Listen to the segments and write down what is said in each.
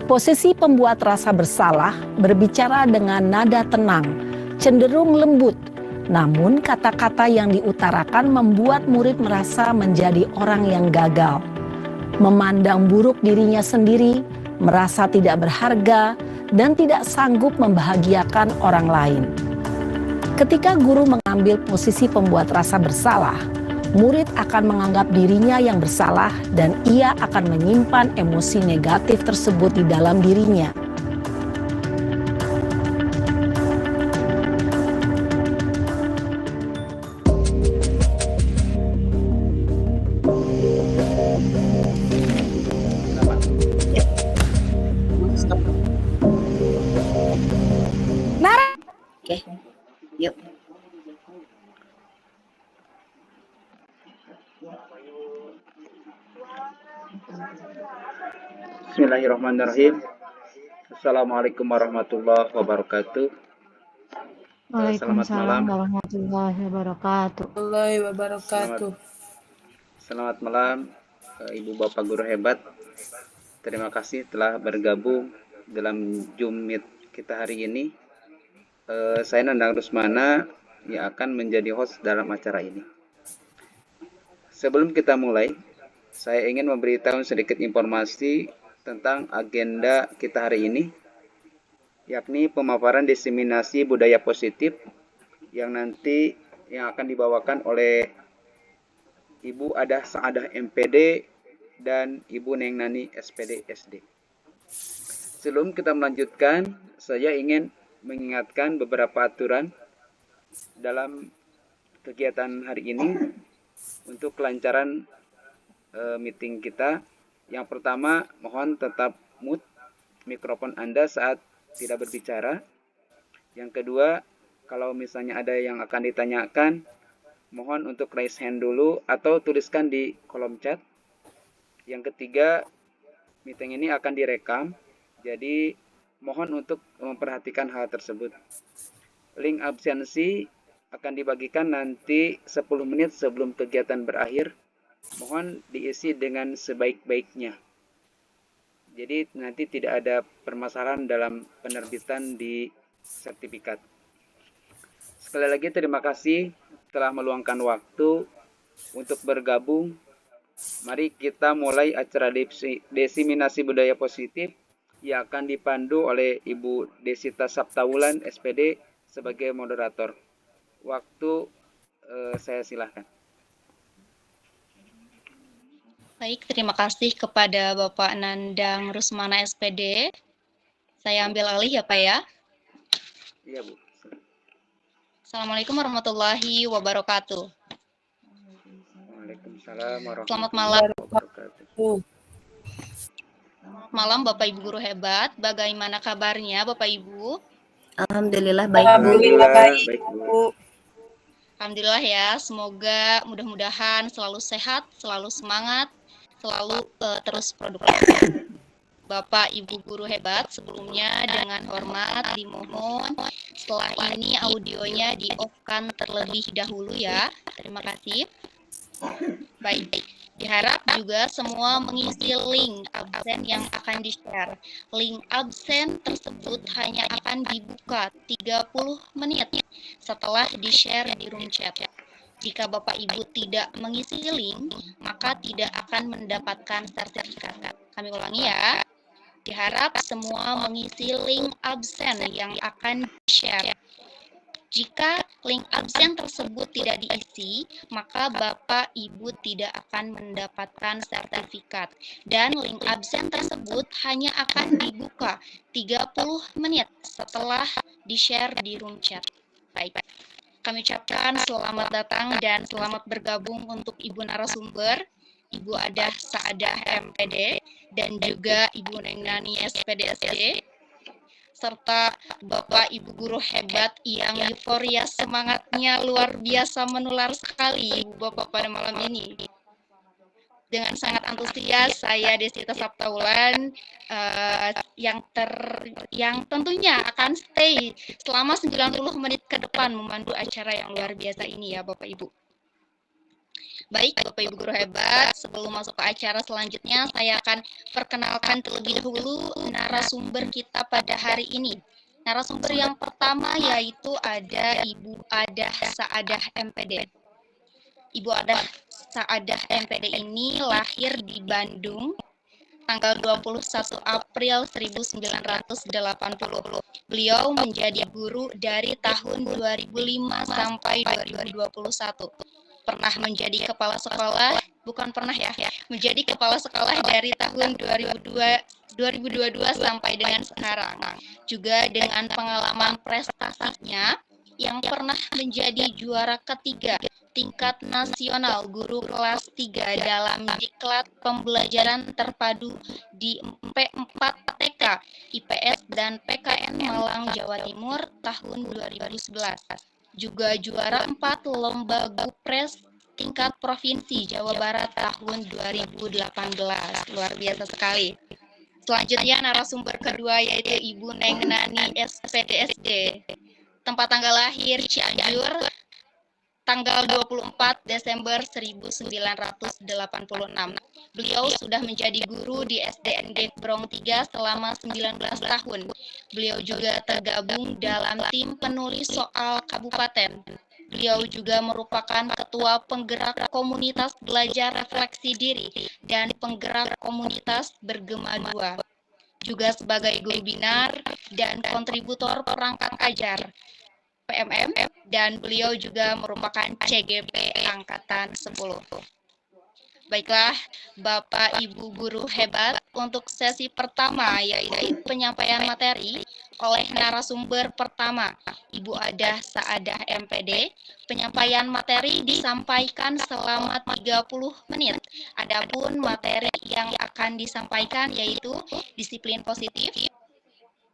Posisi pembuat rasa bersalah berbicara dengan nada tenang, cenderung lembut. Namun kata-kata yang diutarakan membuat murid merasa menjadi orang yang gagal. Memandang buruk dirinya sendiri, merasa tidak berharga, dan tidak sanggup membahagiakan orang lain. Ketika guru mengambil posisi pembuat rasa bersalah, murid akan menganggap dirinya yang bersalah dan ia akan menyimpan emosi negatif tersebut di dalam dirinya. Oke, yuk. Bismillahirrahmanirrahim. Assalamualaikum warahmatullahi wabarakatuh. Waalaikumsalam warahmatullahi wabarakatuh. Selamat malam, Ibu Bapak Guru hebat. Terima kasih telah bergabung dalam Zoom Meet kita hari ini. Saya Nandang Rusmana yang akan menjadi host dalam acara ini. Sebelum kita mulai, saya ingin memberitahu sedikit informasi tentang agenda kita hari ini, yakni pemaparan diseminasi budaya positif yang nanti yang akan dibawakan oleh Ibu Adah Saadah MPD dan Ibu Neng Nani SPD SD. Sebelum kita melanjutkan, saya ingin mengingatkan beberapa aturan dalam kegiatan hari ini untuk kelancaran meeting kita. Yang pertama, mohon tetap mute mikrofon Anda saat tidak berbicara. Yang kedua, kalau misalnya ada yang akan ditanyakan, mohon untuk raise hand dulu atau tuliskan di kolom chat. Yang ketiga, meeting ini akan direkam, jadi mohon untuk memperhatikan hal tersebut. Link absensi akan dibagikan nanti 10 menit sebelum kegiatan berakhir. Mohon diisi dengan sebaik-baiknya. Jadi nanti tidak ada permasalahan dalam penerbitan di sertifikat. Sekali lagi terima kasih telah meluangkan waktu untuk bergabung. Mari kita mulai acara diseminasi budaya positif yang akan dipandu oleh Ibu Desita Saptawulan SPD sebagai moderator. Waktu saya silahkan. Baik, terima kasih kepada Bapak Nandang Rusmana SPD. Saya ambil alih ya Pak ya. Iya Bu. Assalamualaikum warahmatullahi wabarakatuh. Waalaikumsalam warahmatullahi Selamat malam. wabarakatuh. Malam Bapak Ibu Guru hebat. Bagaimana kabarnya Bapak Ibu? Alhamdulillah baik. Alhamdulillah baik Bu. Alhamdulillah ya. Semoga mudah-mudahan selalu sehat, selalu semangat, selalu terus produktif. Bapak Ibu Guru hebat, sebelumnya dengan hormat dimohon setelah ini audionya di-off-kan terlebih dahulu ya. Terima kasih. Baik, diharap juga semua mengisi link absen yang akan di-share. Link absen tersebut hanya akan dibuka 30 menit setelah di-share di room chat. Jika Bapak Ibu tidak mengisi link, maka tidak akan mendapatkan sertifikat. Kami ulangi ya. Diharap semua mengisi link absen yang akan di-share. Jika link absen tersebut tidak diisi, maka Bapak Ibu tidak akan mendapatkan sertifikat. Dan link absen tersebut hanya akan dibuka 30 menit setelah di-share di room chat. Baik, kami ucapkan selamat datang dan selamat bergabung untuk Ibu narasumber, Ibu Adah Saadah MPD, dan juga Ibu Neng Nani SPD SD, serta Bapak Ibu Guru hebat yang euforia semangatnya luar biasa menular sekali Ibu Bapak pada malam ini. Dengan sangat antusias, saya Desita Saptawulan yang tentunya akan stay selama 90 menit ke depan memandu acara yang luar biasa ini ya Bapak Ibu. Baik, Bapak Ibu guru hebat, sebelum masuk ke acara selanjutnya, saya akan perkenalkan terlebih dahulu narasumber kita pada hari ini. Narasumber yang pertama yaitu ada Ibu Adah Saadah MPD. Ibu Adah Saadah MPD ini lahir di Bandung tanggal 21 April 1980. Beliau menjadi guru dari tahun 2005 sampai 2021. Pernah menjadi kepala sekolah, bukan pernah ya, menjadi kepala sekolah dari tahun 2022 sampai dengan sekarang. Juga dengan pengalaman prestasinya yang pernah menjadi juara ketiga tingkat nasional guru kelas 3 dalam diklat pembelajaran terpadu di P4 TK, IPS dan PKN Malang, Jawa Timur tahun 2011. Juga juara 4 lomba Gupres tingkat provinsi Jawa Barat tahun 2018. Luar biasa sekali. Selanjutnya narasumber kedua yaitu Ibu Neng Nani SPDSD. Tempat tanggal lahir Cianjur, tanggal 24 Desember 1986. Beliau sudah menjadi guru di SDNG Brong 3 selama 19 tahun. Beliau juga tergabung dalam tim penulis soal kabupaten. Beliau juga merupakan ketua penggerak komunitas belajar refleksi diri dan penggerak komunitas bergema 2. Juga sebagai guru binar dan kontributor perangkat ajar PMM, dan beliau juga merupakan CGP Angkatan 10. Baiklah, Bapak Ibu guru hebat, untuk sesi pertama yaitu penyampaian materi oleh narasumber pertama, Ibu Adah Saadah MPD. Penyampaian materi disampaikan selama 30 menit. Adapun materi yang akan disampaikan yaitu disiplin positif,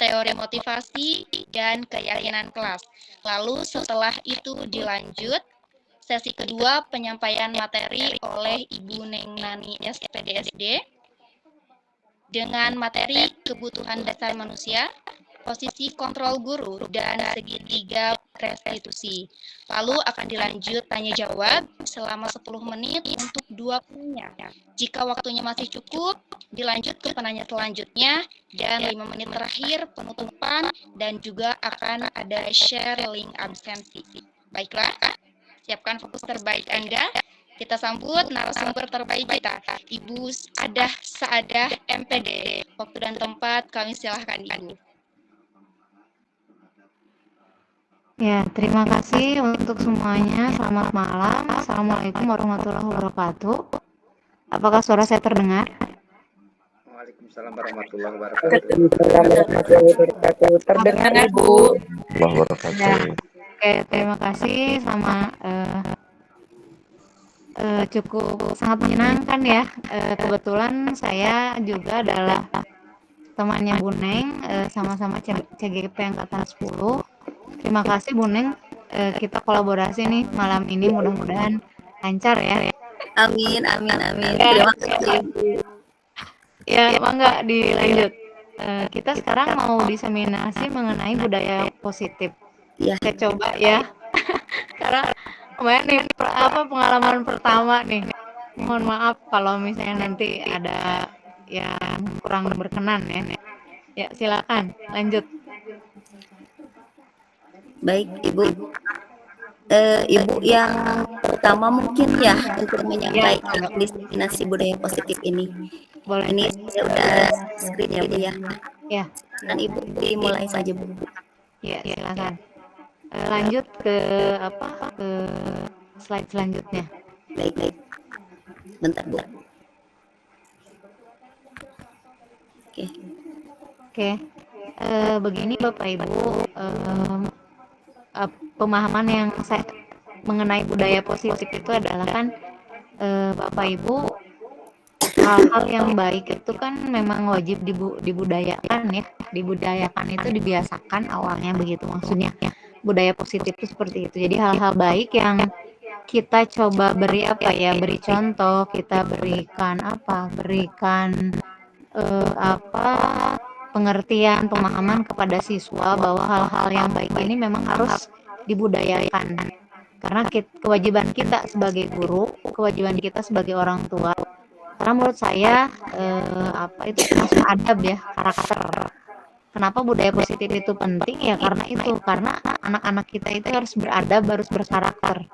teori motivasi, dan keyakinan kelas. Lalu setelah itu dilanjut sesi kedua penyampaian materi oleh Ibu Neng Nani SPDSD dengan materi kebutuhan dasar manusia, posisi kontrol guru, dan segitiga restitusi. Lalu akan dilanjut tanya jawab selama 10 menit untuk 2 penanya. Jika waktunya masih cukup, dilanjut ke penanya selanjutnya, dan 5 menit terakhir penutupan, dan juga akan ada share link absensi. Baiklah, siapkan fokus terbaik Anda. Kita sambut narasumber terbaik kita, Ibu Adah Saadah MPD. Waktu dan tempat kami silahkan Ibu. Ya, terima kasih untuk semuanya. Selamat malam. Assalamualaikum warahmatullahi wabarakatuh. Apakah suara saya terdengar? Waalaikumsalam warahmatullahi wabarakatuh. Terdengar Ibu. Ya, oke, terima kasih. Cukup sangat menyenangkan ya. Kebetulan saya juga adalah temannya Bu Neng, sama-sama CGP Angkatan 10. Terima kasih Bu Neng, kita kolaborasi nih malam ini, mudah-mudahan lancar ya. Amin. Terima kasih. Ya, mangga dilanjut. Kita sekarang mau diseminasi mengenai budaya positif. Ya. Saya coba ya. Karena kemarin nih pengalaman pertama nih. Mohon maaf kalau misalnya nanti ada yang kurang berkenan ya. Ya, silakan lanjut. Baik, Ibu. Ibu yang pertama mungkin ya untuk menyampaikan diseminasi budaya positif ini. Boleh. Ini saya udah screen ya Bu ya. Ya. Dan Ibu dimulai saja Bu. Ya, silakan. Lanjut ke slide selanjutnya. Baik. Bentar Bu. Oke. Begini Bapak Ibu, pemahaman yang saya mengenai budaya positif itu adalah kan Bapak Ibu, hal-hal yang baik itu kan memang wajib dibudayakan ya. Dibudayakan itu dibiasakan awalnya begitu maksudnya. Budaya positif itu seperti itu. Jadi hal-hal baik yang kita coba beri contoh, kita berikan pengertian, pemahaman kepada siswa bahwa hal-hal yang baik ini memang harus dibudayakan. Karena kewajiban kita sebagai guru, kewajiban kita sebagai orang tua. Karena menurut saya apa itu termasuk adab ya, karakter. Kenapa budaya positif itu penting ya karena anak-anak kita itu harus beradab, harus berkarakter.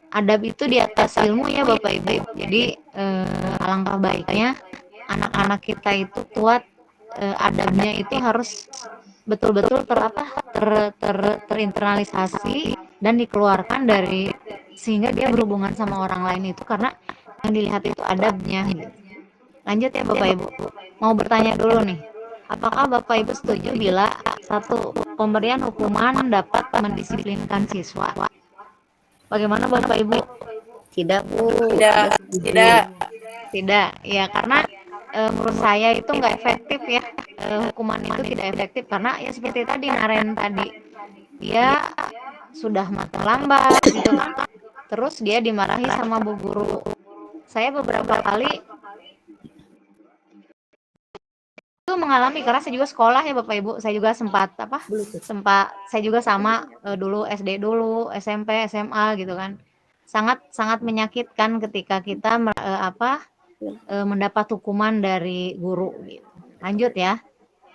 Adab itu di atas ilmu ya Bapak Ibu. Jadi alangkah baiknya anak-anak kita itu kuat adabnya itu harus betul-betul terinternalisasi dan dikeluarkan dari sehingga dia berhubungan sama orang lain itu karena yang dilihat itu adabnya. Lanjut ya Bapak Ibu. Mau bertanya dulu nih. Apakah Bapak Ibu setuju bila satu pemberian hukuman dapat mendisiplinkan siswa? Bagaimana Bapak Ibu? Tidak, Bu. Tidak. Ya karena menurut saya itu nggak efektif ya. Hukuman itu tidak efektif karena ya seperti tadi Naren tadi. Dia sudah matang lambat gitu kan. Terus dia dimarahi sama bu guru. Saya beberapa kali itu mengalami karena saya juga sekolah ya Bapak Ibu. Saya juga sempat saya juga sama dulu SD dulu, SMP, SMA gitu kan. Sangat menyakitkan ketika kita mendapat hukuman dari guru gitu. Lanjut ya.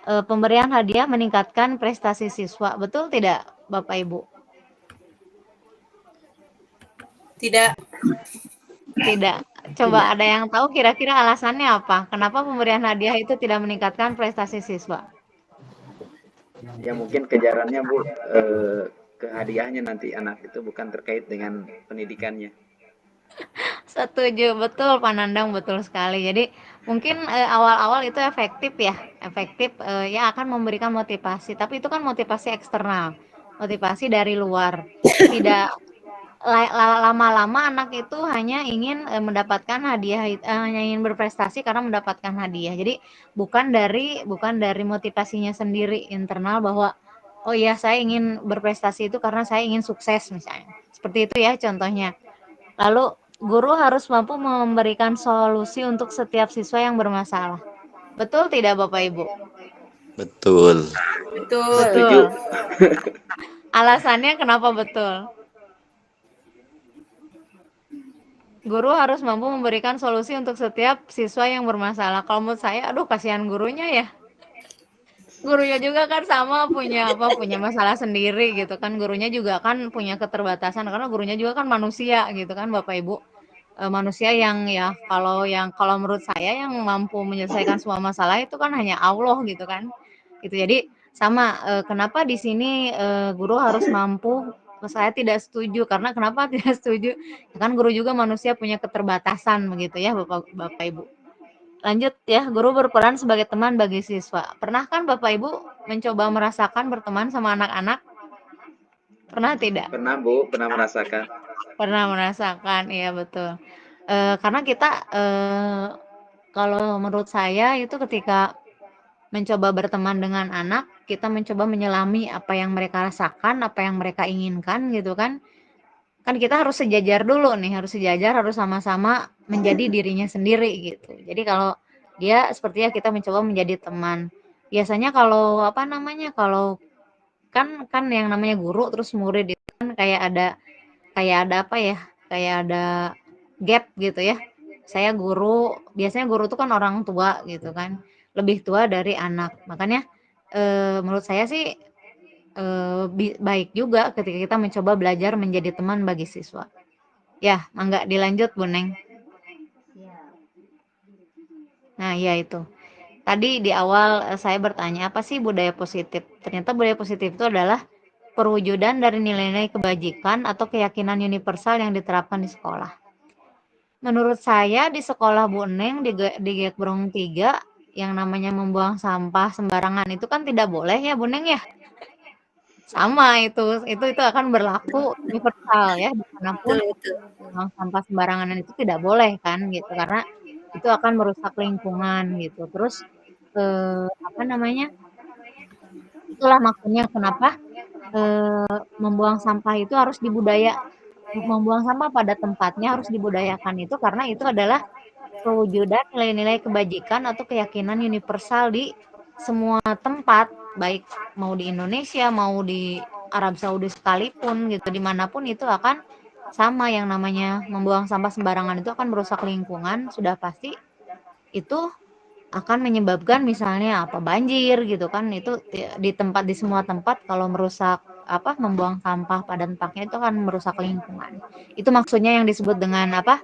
Pemberian hadiah meningkatkan prestasi siswa. Betul tidak Bapak Ibu? Tidak. Coba ada yang tahu kira-kira alasannya apa? Kenapa pemberian hadiah itu tidak meningkatkan prestasi siswa? Ya mungkin kejarannya Bu, ke hadiahnya nanti anak itu bukan terkait dengan pendidikannya. Setuju, betul Pak Nandang, betul sekali. Jadi mungkin awal-awal itu efektif ya akan memberikan motivasi. Tapi itu kan motivasi eksternal, motivasi dari luar. Tidak lama-lama anak itu hanya ingin mendapatkan hadiah, hanya ingin berprestasi karena mendapatkan hadiah. Jadi bukan dari motivasinya sendiri internal bahwa oh ya saya ingin berprestasi itu karena saya ingin sukses misalnya. Seperti itu ya contohnya. Lalu guru harus mampu memberikan solusi untuk setiap siswa yang bermasalah. Betul tidak Bapak Ibu? Betul. Setuju. Alasannya kenapa betul? Guru harus mampu memberikan solusi untuk setiap siswa yang bermasalah. Kalau menurut saya, aduh kasihan gurunya ya. Gurunya juga kan sama punya masalah sendiri gitu kan. Gurunya juga kan punya keterbatasan karena gurunya juga kan manusia gitu kan Bapak Ibu. Manusia yang ya kalau menurut saya yang mampu menyelesaikan semua masalah itu kan hanya Allah gitu kan. Gitu. Jadi sama kenapa di sini guru harus mampu. Saya tidak setuju karena kenapa tidak setuju? Ya kan guru juga manusia punya keterbatasan begitu ya Bapak Ibu. Lanjut ya, guru berperan sebagai teman bagi siswa. Pernah kan Bapak Ibu mencoba merasakan berteman sama anak-anak? Pernah tidak? Pernah Bu, pernah merasakan. Pernah merasakan, iya betul. Karena kita kalau menurut saya itu ketika mencoba berteman dengan anak, kita mencoba menyelami apa yang mereka rasakan, apa yang mereka inginkan gitu kan. Kan kita harus sejajar dulu nih, harus sama-sama menjadi dirinya sendiri gitu. Jadi kalau dia sepertinya kita mencoba menjadi teman. Biasanya kalau kalau kan yang namanya guru terus murid itu kan kayak ada apa ya? Kayak ada gap gitu ya. Biasanya guru itu kan orang tua gitu kan. Lebih tua dari anak. Makanya menurut saya sih baik juga ketika kita mencoba belajar menjadi teman bagi siswa. Ya, mangga dilanjut Bu Neng. Nah, ya itu. Tadi di awal saya bertanya apa sih budaya positif? Ternyata budaya positif itu adalah perwujudan dari nilai-nilai kebajikan atau keyakinan universal yang diterapkan di sekolah. Menurut saya di sekolah Bu Neng di Giek Brong 3 yang namanya membuang sampah sembarangan itu kan tidak boleh ya Bu Neng ya? Sama itu akan berlaku universal ya dimanapun membuang sampah sembarangan itu tidak boleh kan gitu karena itu akan merusak lingkungan gitu. Terus itulah maksudnya kenapa membuang sampah itu harus membuang sampah pada tempatnya harus dibudayakan itu karena itu adalah perwujudan nilai-nilai kebajikan atau keyakinan universal di semua tempat, baik mau di Indonesia, mau di Arab Saudi sekalipun gitu, dimanapun itu akan sama, yang namanya membuang sampah sembarangan itu akan merusak lingkungan, sudah pasti itu akan menyebabkan misalnya apa, banjir gitu kan, itu di semua tempat kalau merusak apa, membuang sampah pada tempatnya itu akan merusak lingkungan. Itu maksudnya yang disebut dengan apa,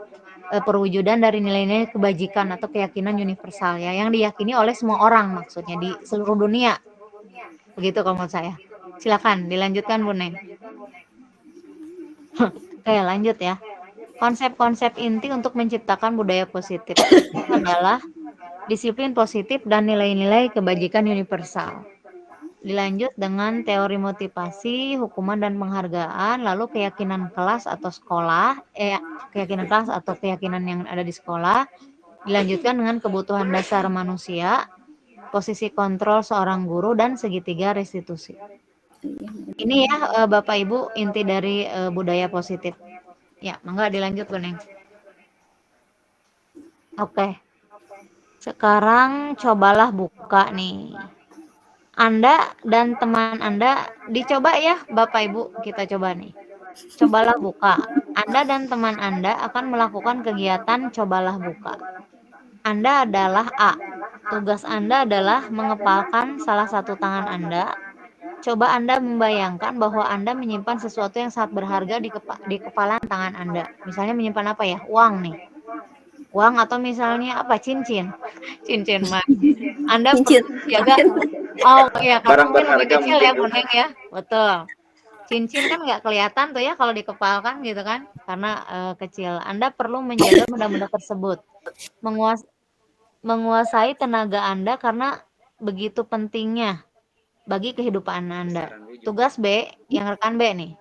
perwujudan dari nilai-nilai kebajikan atau keyakinan universal ya, yang diyakini oleh semua orang maksudnya di seluruh dunia. Begitu kalau menurut saya. Silakan dilanjutkan Bu Neng. Oke, lanjut ya. Konsep-konsep inti untuk menciptakan budaya positif adalah disiplin positif dan nilai-nilai kebajikan universal. Dilanjut dengan teori motivasi, hukuman dan penghargaan, lalu keyakinan kelas atau sekolah, keyakinan kelas atau keyakinan yang ada di sekolah. Dilanjutkan dengan kebutuhan dasar manusia, posisi kontrol seorang guru, dan segitiga restitusi. Ini ya Bapak Ibu inti dari budaya positif. Ya, mangga dilanjut Bu Neng. Oke. Sekarang cobalah buka nih. Anda dan teman Anda dicoba ya Bapak Ibu, kita coba nih. Cobalah buka. Anda dan teman Anda akan melakukan kegiatan cobalah buka. Anda adalah A. Tugas Anda adalah mengepalkan salah satu tangan Anda. Coba Anda membayangkan bahwa Anda menyimpan sesuatu yang sangat berharga di kepalan tangan Anda. Misalnya menyimpan apa ya? Uang nih. Uang atau misalnya apa? Cincin. Cincin mas. Anda Cincin. perlu jaga. Oh iya, Barang kamu lebih berharga kecil mungkin, ya Bu. Bu Neng ya. Betul. Cincin kan nggak kelihatan tuh ya kalau dikepalkan gitu kan, karena kecil. Anda perlu menjaga benda-benda tersebut. Menguasai tenaga Anda karena begitu pentingnya bagi kehidupan Anda. Tugas B, yang rekan B nih,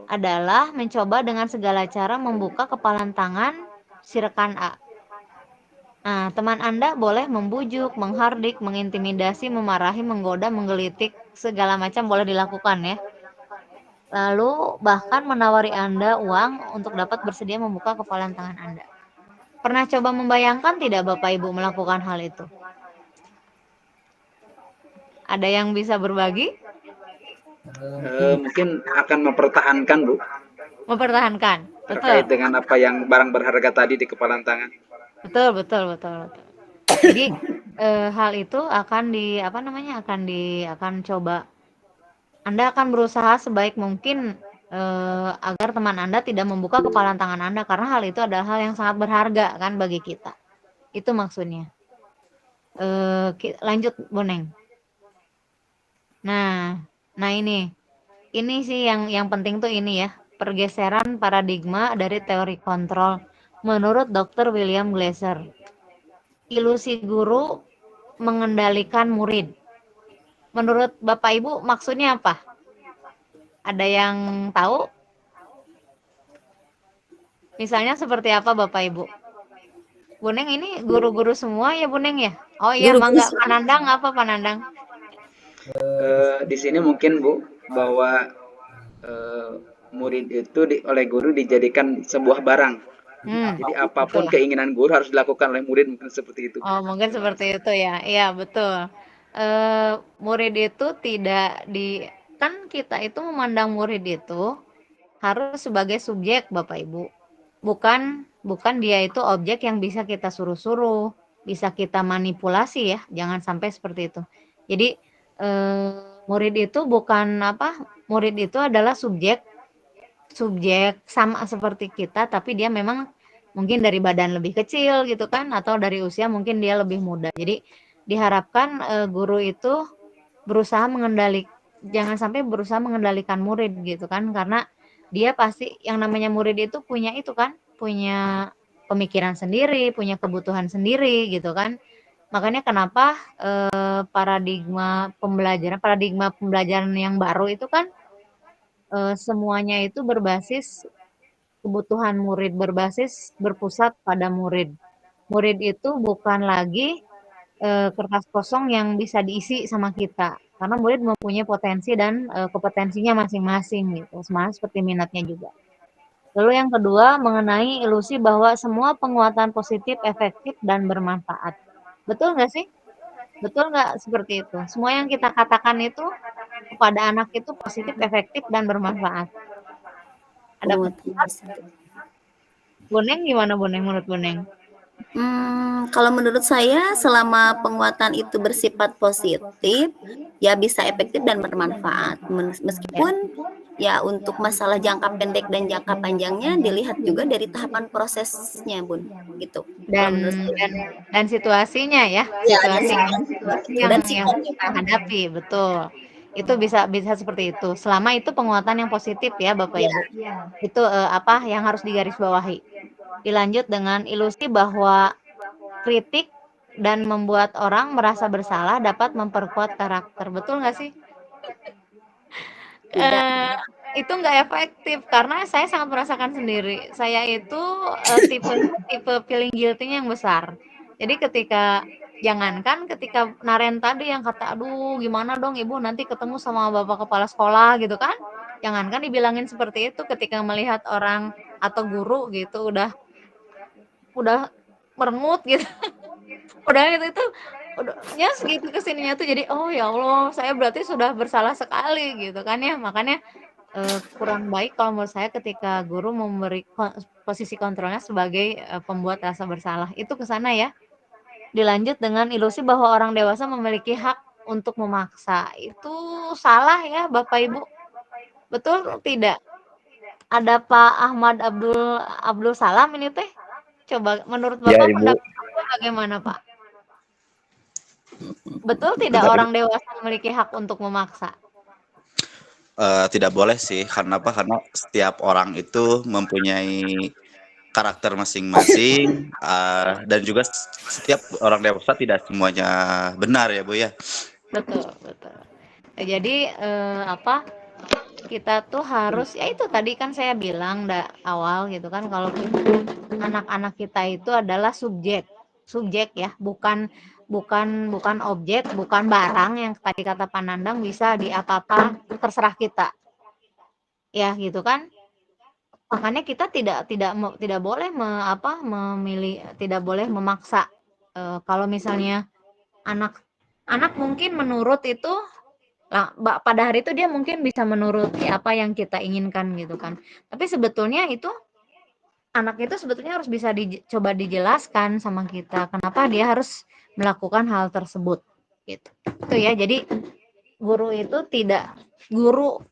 adalah mencoba dengan segala cara membuka kepalan tangan si rekan A. Nah, teman Anda boleh membujuk, menghardik, mengintimidasi, memarahi, menggoda, menggelitik, segala macam boleh dilakukan ya. Lalu bahkan menawari Anda uang untuk dapat bersedia membuka kepalan tangan Anda. Pernah coba membayangkan tidak Bapak Ibu melakukan hal itu? Ada yang bisa berbagi? Mungkin akan mempertahankan, Bu, Mempertahankan. terkait Betul. dengan apa yang barang berharga tadi di kepalan tangan. Betul. Jadi hal itu akan akan coba. Anda akan berusaha sebaik mungkin agar teman Anda tidak membuka kepalan tangan Anda, karena hal itu adalah hal yang sangat berharga kan bagi kita. Itu maksudnya. Lanjut Bu Neng. Nah ini sih yang penting tuh ini ya, pergeseran paradigma dari teori kontrol menurut Dr. William Glasser. Ilusi guru mengendalikan murid. Menurut Bapak Ibu maksudnya apa? Ada yang tahu? Misalnya seperti apa Bapak Ibu? Bu Neng ini guru-guru semua ya Bu Neng ya? Oh iya, Guru-guru mangga. semua. Panandang apa Panandang? Di sini mungkin, Bu, bahwa murid itu oleh guru dijadikan sebuah barang. Jadi apapun Betul. keinginan guru harus dilakukan oleh murid, mungkin seperti itu. Oh, mungkin seperti itu ya. Iya, betul. Murid itu kan kita itu memandang murid itu harus sebagai subjek Bapak Ibu. Bukan dia itu objek yang bisa kita suruh-suruh, bisa kita manipulasi ya. Jangan sampai seperti itu. Jadi murid itu murid itu adalah subjek sama seperti kita, tapi dia memang mungkin dari badan lebih kecil gitu kan, atau dari usia mungkin dia lebih muda. Jadi diharapkan guru itu jangan sampai berusaha mengendalikan murid gitu kan, karena dia pasti yang namanya murid itu punya pemikiran sendiri, punya kebutuhan sendiri gitu kan. Makanya kenapa paradigma pembelajaran yang baru itu kan semuanya itu berbasis kebutuhan murid, berpusat pada murid. Murid itu bukan lagi kertas kosong yang bisa diisi sama kita, karena murid mempunyai potensi dan kompetensinya masing-masing gitu, sama seperti minatnya juga. Lalu yang kedua, mengenai ilusi bahwa semua penguatan positif efektif dan bermanfaat. Betul nggak sih? Betul nggak seperti itu? Semua yang kita katakan itu kepada anak itu positif, efektif, dan bermanfaat. Ada Penguatan positif. Boneng gimana Boneng menurut Boneng? Kalau menurut saya selama penguatan itu bersifat positif, ya bisa efektif dan bermanfaat. Meskipun ya untuk masalah jangka pendek dan jangka panjangnya dilihat juga dari tahapan prosesnya, Bun. Gitu. Kalau menurut Dan saya. dan situasinya ya, Ya, situasi yang dan yang kita hadapi, betul. Itu bisa bisa seperti itu. Selama itu penguatan yang positif ya Bapak ya, Ibu. Itu apa yang harus digarisbawahi. Dilanjut dengan ilusi bahwa kritik dan membuat orang merasa bersalah dapat memperkuat karakter. Betul nggak sih? tidak. Itu nggak efektif karena saya sangat merasakan sendiri. Saya itu tipe feeling guilty-nya yang besar. Jadi jangankan ketika Naren tadi yang kata, aduh gimana dong ibu nanti ketemu sama bapak kepala sekolah gitu kan. Jangankan dibilangin seperti itu ketika melihat orang atau guru gitu udah merengut gitu. Udah itu udah ya segitu kesininya tuh jadi oh ya Allah saya berarti sudah bersalah sekali gitu kan ya. Makanya kurang baik kalau menurut saya ketika guru memberi posisi kontrolnya sebagai pembuat rasa bersalah. Itu ke sana ya. Dilanjut dengan ilusi bahwa orang dewasa memiliki hak untuk memaksa. Itu salah ya Bapak Ibu. Betul tidak? Ada Pak Ahmad Abdul Salam ini teh. Coba menurut Ya, Bapak Ibu. pendapat Bapak bagaimana Pak? Betul tidak Bentar, orang dewasa memiliki hak untuk memaksa? Tidak boleh sih. Karena apa? Karena setiap orang itu mempunyai karakter masing-masing, dan juga setiap orang dewasa tidak semuanya benar ya Bu ya. Betul, betul. Jadi apa? Kita tuh harus ya itu tadi kan saya bilang awal gitu kan kalau anak-anak kita itu adalah subjek ya bukan objek bukan barang yang tadi kata Panandang bisa apa-apa terserah kita ya gitu kan makanya kita tidak boleh memilih tidak boleh memaksa. Kalau misalnya anak mungkin menurut itu pada hari itu dia mungkin bisa menuruti apa yang kita inginkan gitu kan. Tapi sebetulnya itu anak itu sebetulnya harus bisa coba dijelaskan sama kita kenapa dia harus melakukan hal tersebut gitu. Itu ya. Jadi guru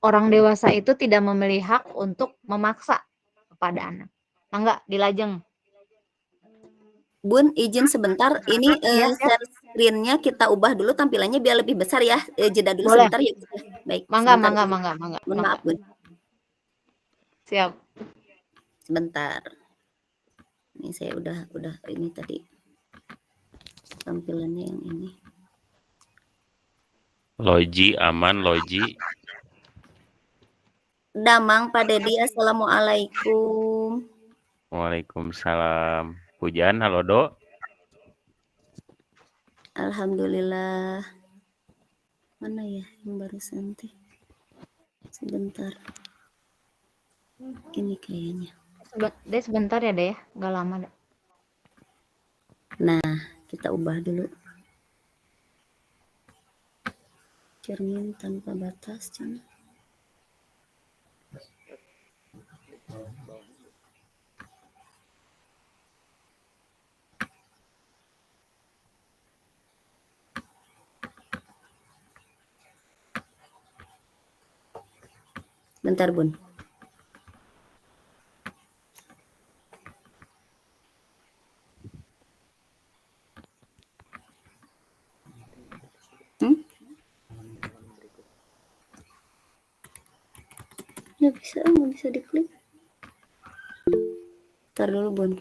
orang dewasa itu tidak memiliki hak untuk memaksa kepada anak. Enggak, dilajeng. Bun, izin sebentar. Ini Iya, siap. share screen-nya kita ubah dulu tampilannya biar lebih besar ya. Jeda dulu Boleh. sebentar ya. Baik, Mangga, sebentar. mangga. Mohon maaf, Bun. Siap. Sebentar. Ini saya udah ini tadi tampilannya yang ini. Loji aman, Loji. Damang Pak Dedi, assalamualaikum. Waalaikumsalam. Pujian, halo Do. Alhamdulillah. Mana ya yang barusan teh? Sebentar. Ini kayaknya. Deh sebentar ya deh ya, nggak lama deh. Nah, kita ubah dulu. Cermin tanpa batas, Cina. Bentar, Bun. Nggak bisa diklik. Bentar dulu, Bun.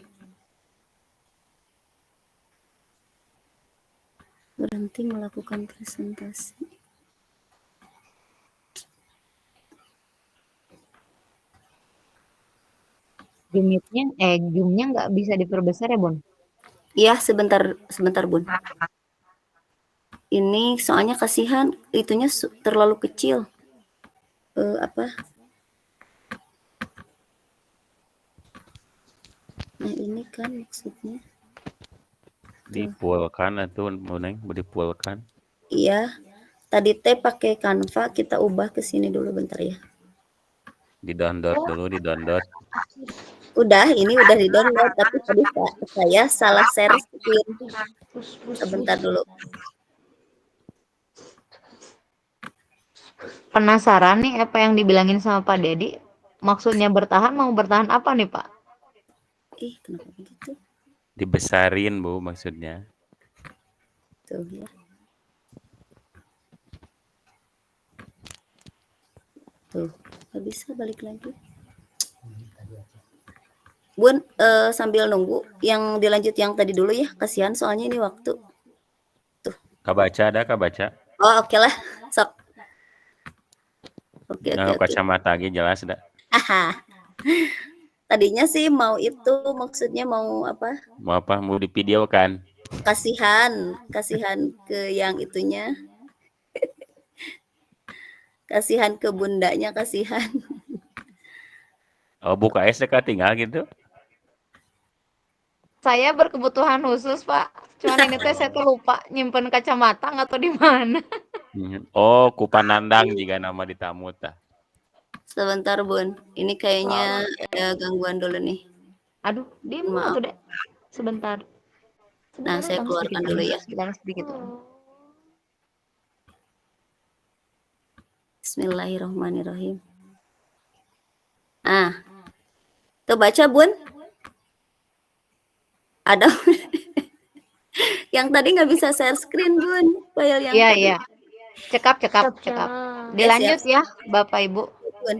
Berhenti melakukan presentasi. Zoom-nya nggak bisa diperbesar ya, Bun? Iya, sebentar, Bun. Ini soalnya kasihan itunya terlalu kecil. Nah, ini kan maksudnya. Dipulkan atau Neng, dipulkan. Iya, Tadi teh pakai Canva, kita ubah ke sini dulu bentar ya. Di-download dulu, di-download. Udah, ini udah di-download, tapi tadi saya salah share screen. Sebentar dulu. Penasaran nih apa yang dibilangin sama Pak Dedi. Maksudnya bertahan, mau bertahan apa nih Pak? Ih, kenapa begitu? Dibesarin, Bu, maksudnya. Tuh ya. Tuh, nggak bisa balik lagi. Bun, sambil nunggu yang dilanjut yang tadi dulu ya, kasihan soalnya ini waktu. Kabaca ada, kabaca. Oh, oke lah, sok. Oke, Nah, oke, oke. kacamata lagi jelas dah. Aha. Tadinya sih mau itu, maksudnya mau apa? Mau apa? Mau di video kan? Kasihan ke yang itunya. Kasihan ke bundanya, kasihan. Oh, buka SDK tinggal gitu. Saya berkebutuhan khusus Pak. Cuman ini teh saya tuh lupa nyimpen kacamata nggak tahu di mana. Oh, kupanandang jika nama di tamu tah. Sebentar, Bun. Ini kayaknya ada gangguan dulu nih. Aduh, diem Maaf. tuh deh. Sebentar. Nah, saya keluarkan dulu ya. Sebentar sedikit. Bismillahirrahmanirrahim. Ah, tuh baca, Bun. Ada yang tadi nggak bisa share screen, Bun. File yang Iya, tadi. iya. Cekap. Dilanjut ya, Bapak Ibu. Bun.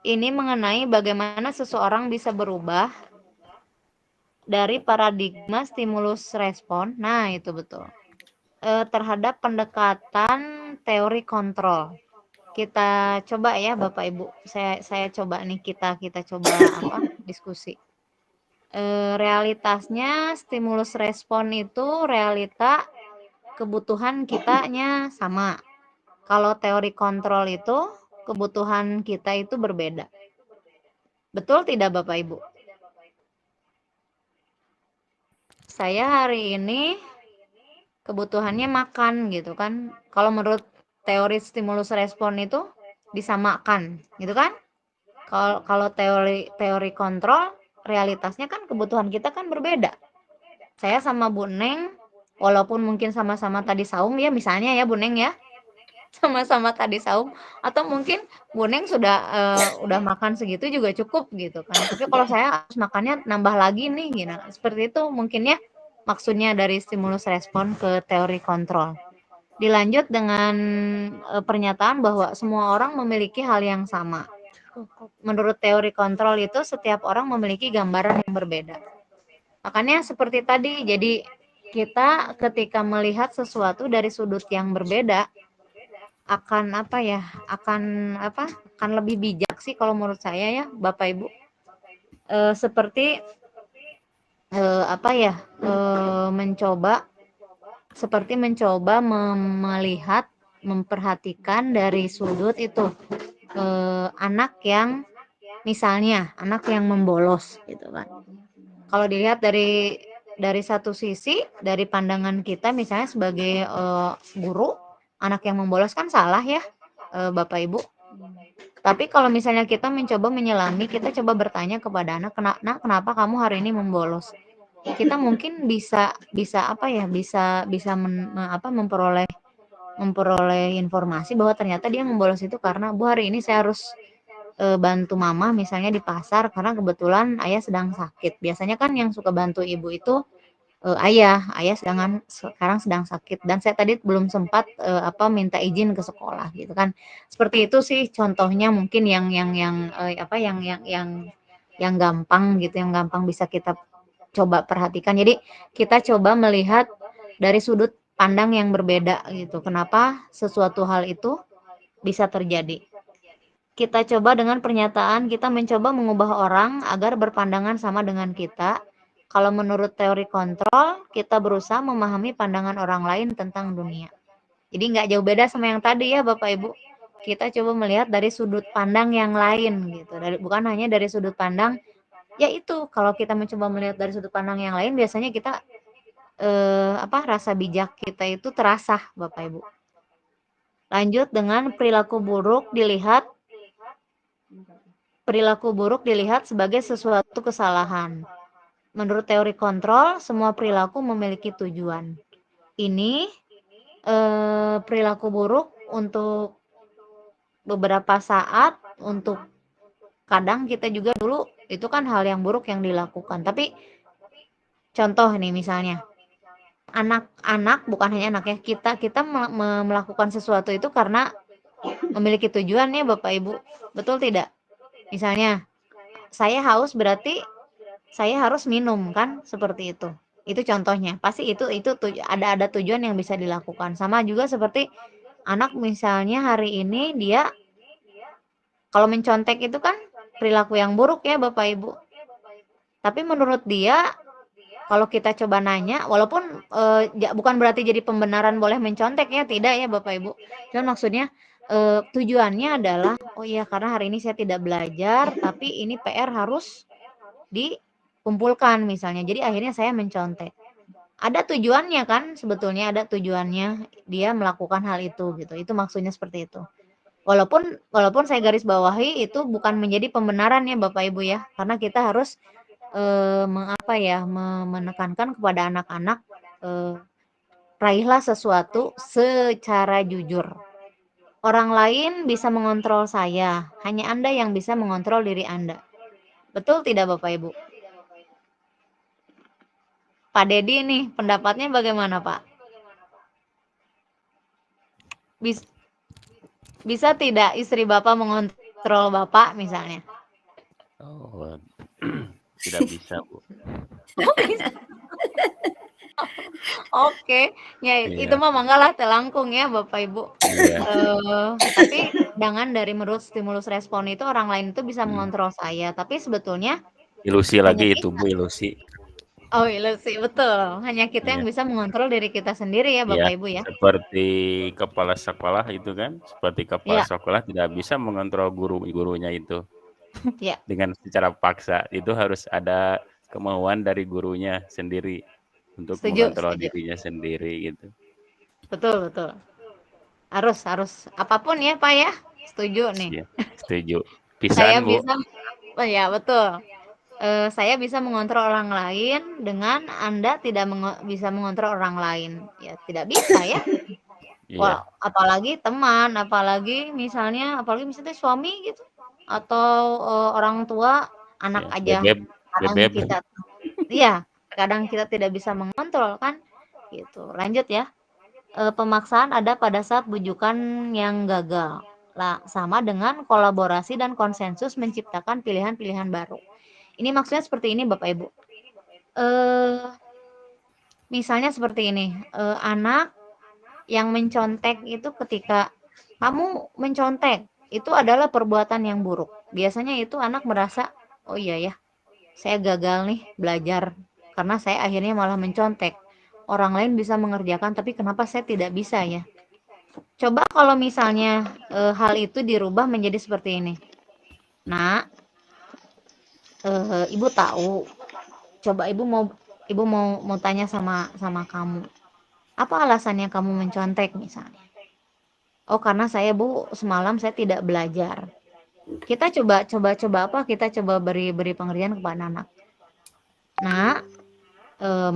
Ini mengenai bagaimana seseorang bisa berubah dari paradigma stimulus respon. Nah, itu betul. Terhadap pendekatan teori kontrol. Kita coba ya Bapak Ibu. Saya coba nih kita coba diskusi. Realitasnya stimulus respon itu realita kebutuhan kitanya sama. Kalau teori kontrol itu kebutuhan kita itu berbeda. Betul tidak Bapak Ibu? Saya hari ini kebutuhannya makan gitu kan. Kalau menurut teori stimulus respon itu disamakan, gitu kan? Kalau teori kontrol realitasnya kan kebutuhan kita kan berbeda. Saya sama Bu Neng walaupun mungkin sama-sama tadi saum ya misalnya ya Bu Neng ya. Sama-sama tadi saum atau mungkin Bu Neng udah makan segitu juga cukup gitu kan. Tapi kalau saya harus makannya nambah lagi nih gitu. Seperti itu mungkin ya maksudnya dari stimulus respon ke teori kontrol. Dilanjut dengan pernyataan bahwa semua orang memiliki hal yang sama. Menurut teori kontrol itu setiap orang memiliki gambaran yang berbeda. Makanya seperti tadi, jadi kita ketika melihat sesuatu dari sudut yang berbeda akan akan lebih bijak sih kalau menurut saya ya Bapak Ibu. Seperti mencoba melihat, memperhatikan dari sudut itu anak yang misalnya anak yang membolos gitu kan. Kalau dilihat dari satu sisi, dari pandangan kita misalnya sebagai guru, anak yang membolos kan salah ya Bapak Ibu. Tapi kalau misalnya kita mencoba menyelami, kita coba bertanya kepada anak, kenapa kamu hari ini membolos? Kita mungkin bisa memperoleh informasi bahwa ternyata dia membolos itu karena Bu hari ini saya harus bantu mama misalnya di pasar karena kebetulan ayah sedang sakit. Biasanya kan yang suka bantu ibu itu ayah sekarang sedang sakit dan saya tadi belum sempat minta izin ke sekolah gitu kan. Seperti itu sih contohnya mungkin yang gampang gitu, yang gampang bisa kita coba perhatikan. Jadi kita coba melihat dari sudut pandang yang berbeda gitu. Kenapa sesuatu hal itu bisa terjadi? Kita coba dengan pernyataan, kita mencoba mengubah orang agar berpandangan sama dengan kita. Kalau menurut teori kontrol, kita berusaha memahami pandangan orang lain tentang dunia. Jadi nggak jauh beda sama yang tadi ya Bapak Ibu. Kita coba melihat dari sudut pandang yang lain gitu. Bukan hanya dari sudut pandang, yaitu kalau kita mencoba melihat dari sudut pandang yang lain, biasanya kita rasa bijak kita itu terasa Bapak Ibu. Lanjut dengan perilaku buruk dilihat sebagai sesuatu kesalahan. Menurut teori kontrol, semua perilaku memiliki tujuan. Ini perilaku buruk untuk beberapa saat, untuk kadang kita juga dulu itu kan hal yang buruk yang dilakukan. Tapi contoh nih misalnya, anak-anak bukan hanya anak ya, kita melakukan sesuatu itu karena memiliki tujuan ya Bapak Ibu. Betul tidak? Misalnya, saya haus berarti saya harus minum kan, seperti itu. Itu contohnya. Pasti itu ada tujuan yang bisa dilakukan. Sama juga seperti anak misalnya hari ini dia kalau mencontek itu kan perilaku yang buruk ya Bapak Ibu. Tapi menurut dia kalau kita coba nanya, walaupun bukan berarti jadi pembenaran boleh mencontek ya, tidak ya Bapak Ibu. Cuman maksudnya tujuannya adalah, oh iya karena hari ini saya tidak belajar, tapi ini PR harus dikumpulkan misalnya. Jadi akhirnya saya mencontek. Ada tujuannya kan, sebetulnya ada tujuannya dia melakukan hal itu gitu. Itu maksudnya seperti itu. Walaupun saya garis bawahi itu bukan menjadi pembenaran ya Bapak Ibu ya, karena kita harus menekankan kepada anak-anak, raihlah sesuatu secara jujur. Orang lain bisa mengontrol saya, hanya Anda yang bisa mengontrol diri Anda. Betul tidak Bapak Ibu? Pak Dedi nih, pendapatnya bagaimana Pak? Bisa tidak istri Bapak mengontrol Bapak misalnya? Oh, tidak bisa, Bu. Oke, ya itu Iya. mah manggalah telangkung ya Bapak Ibu. Iya. Tapi jangan dari menurut stimulus respon itu orang lain itu bisa Hmm. mengontrol saya, tapi sebetulnya Ilusi hanya lagi itu, kita. Bu, ilusi. Oh ilusi, betul. Hanya kita yang Iya. bisa mengontrol diri kita sendiri ya Iya, Bapak Ibu ya. seperti kepala sekolah itu kan, seperti kepala Iya. sekolah tidak bisa mengontrol gurunya itu Ya, dengan secara paksa. Itu harus ada kemauan dari gurunya sendiri untuk setuju, mengontrol setuju. dirinya sendiri gitu. Betul, betul. Harus apapun ya Pak ya. Setuju nih. Iya, setuju. Saya Pisan, Bu. bisa, oh ya betul. Saya bisa mengontrol orang lain dengan Anda tidak bisa mengontrol orang lain. Ya tidak bisa ya. Iya, Wah, apalagi teman, apalagi misalnya suami gitu, atau orang tua, anak ya. aja. Kadang Bebeb. kita, iya, kadang kita tidak bisa mengontrol kan, gitu. Lanjut ya. Pemaksaan ada pada saat bujukan yang gagal. Lah, sama dengan kolaborasi dan konsensus menciptakan pilihan-pilihan baru. Ini maksudnya seperti ini Bapak Ibu. Misalnya seperti ini, anak yang mencontek itu ketika kamu mencontek, itu adalah perbuatan yang buruk. Biasanya itu anak merasa, oh iya ya, saya gagal nih belajar karena saya akhirnya malah mencontek. Orang lain bisa mengerjakan, tapi kenapa saya tidak bisa ya? Coba kalau misalnya hal itu dirubah menjadi seperti ini. Nah, Ibu tahu, coba Ibu mau tanya sama kamu. Apa alasannya kamu mencontek misalnya? Oh, karena saya Bu, semalam saya tidak belajar. Kita coba beri pengertian kepada anak. Nah,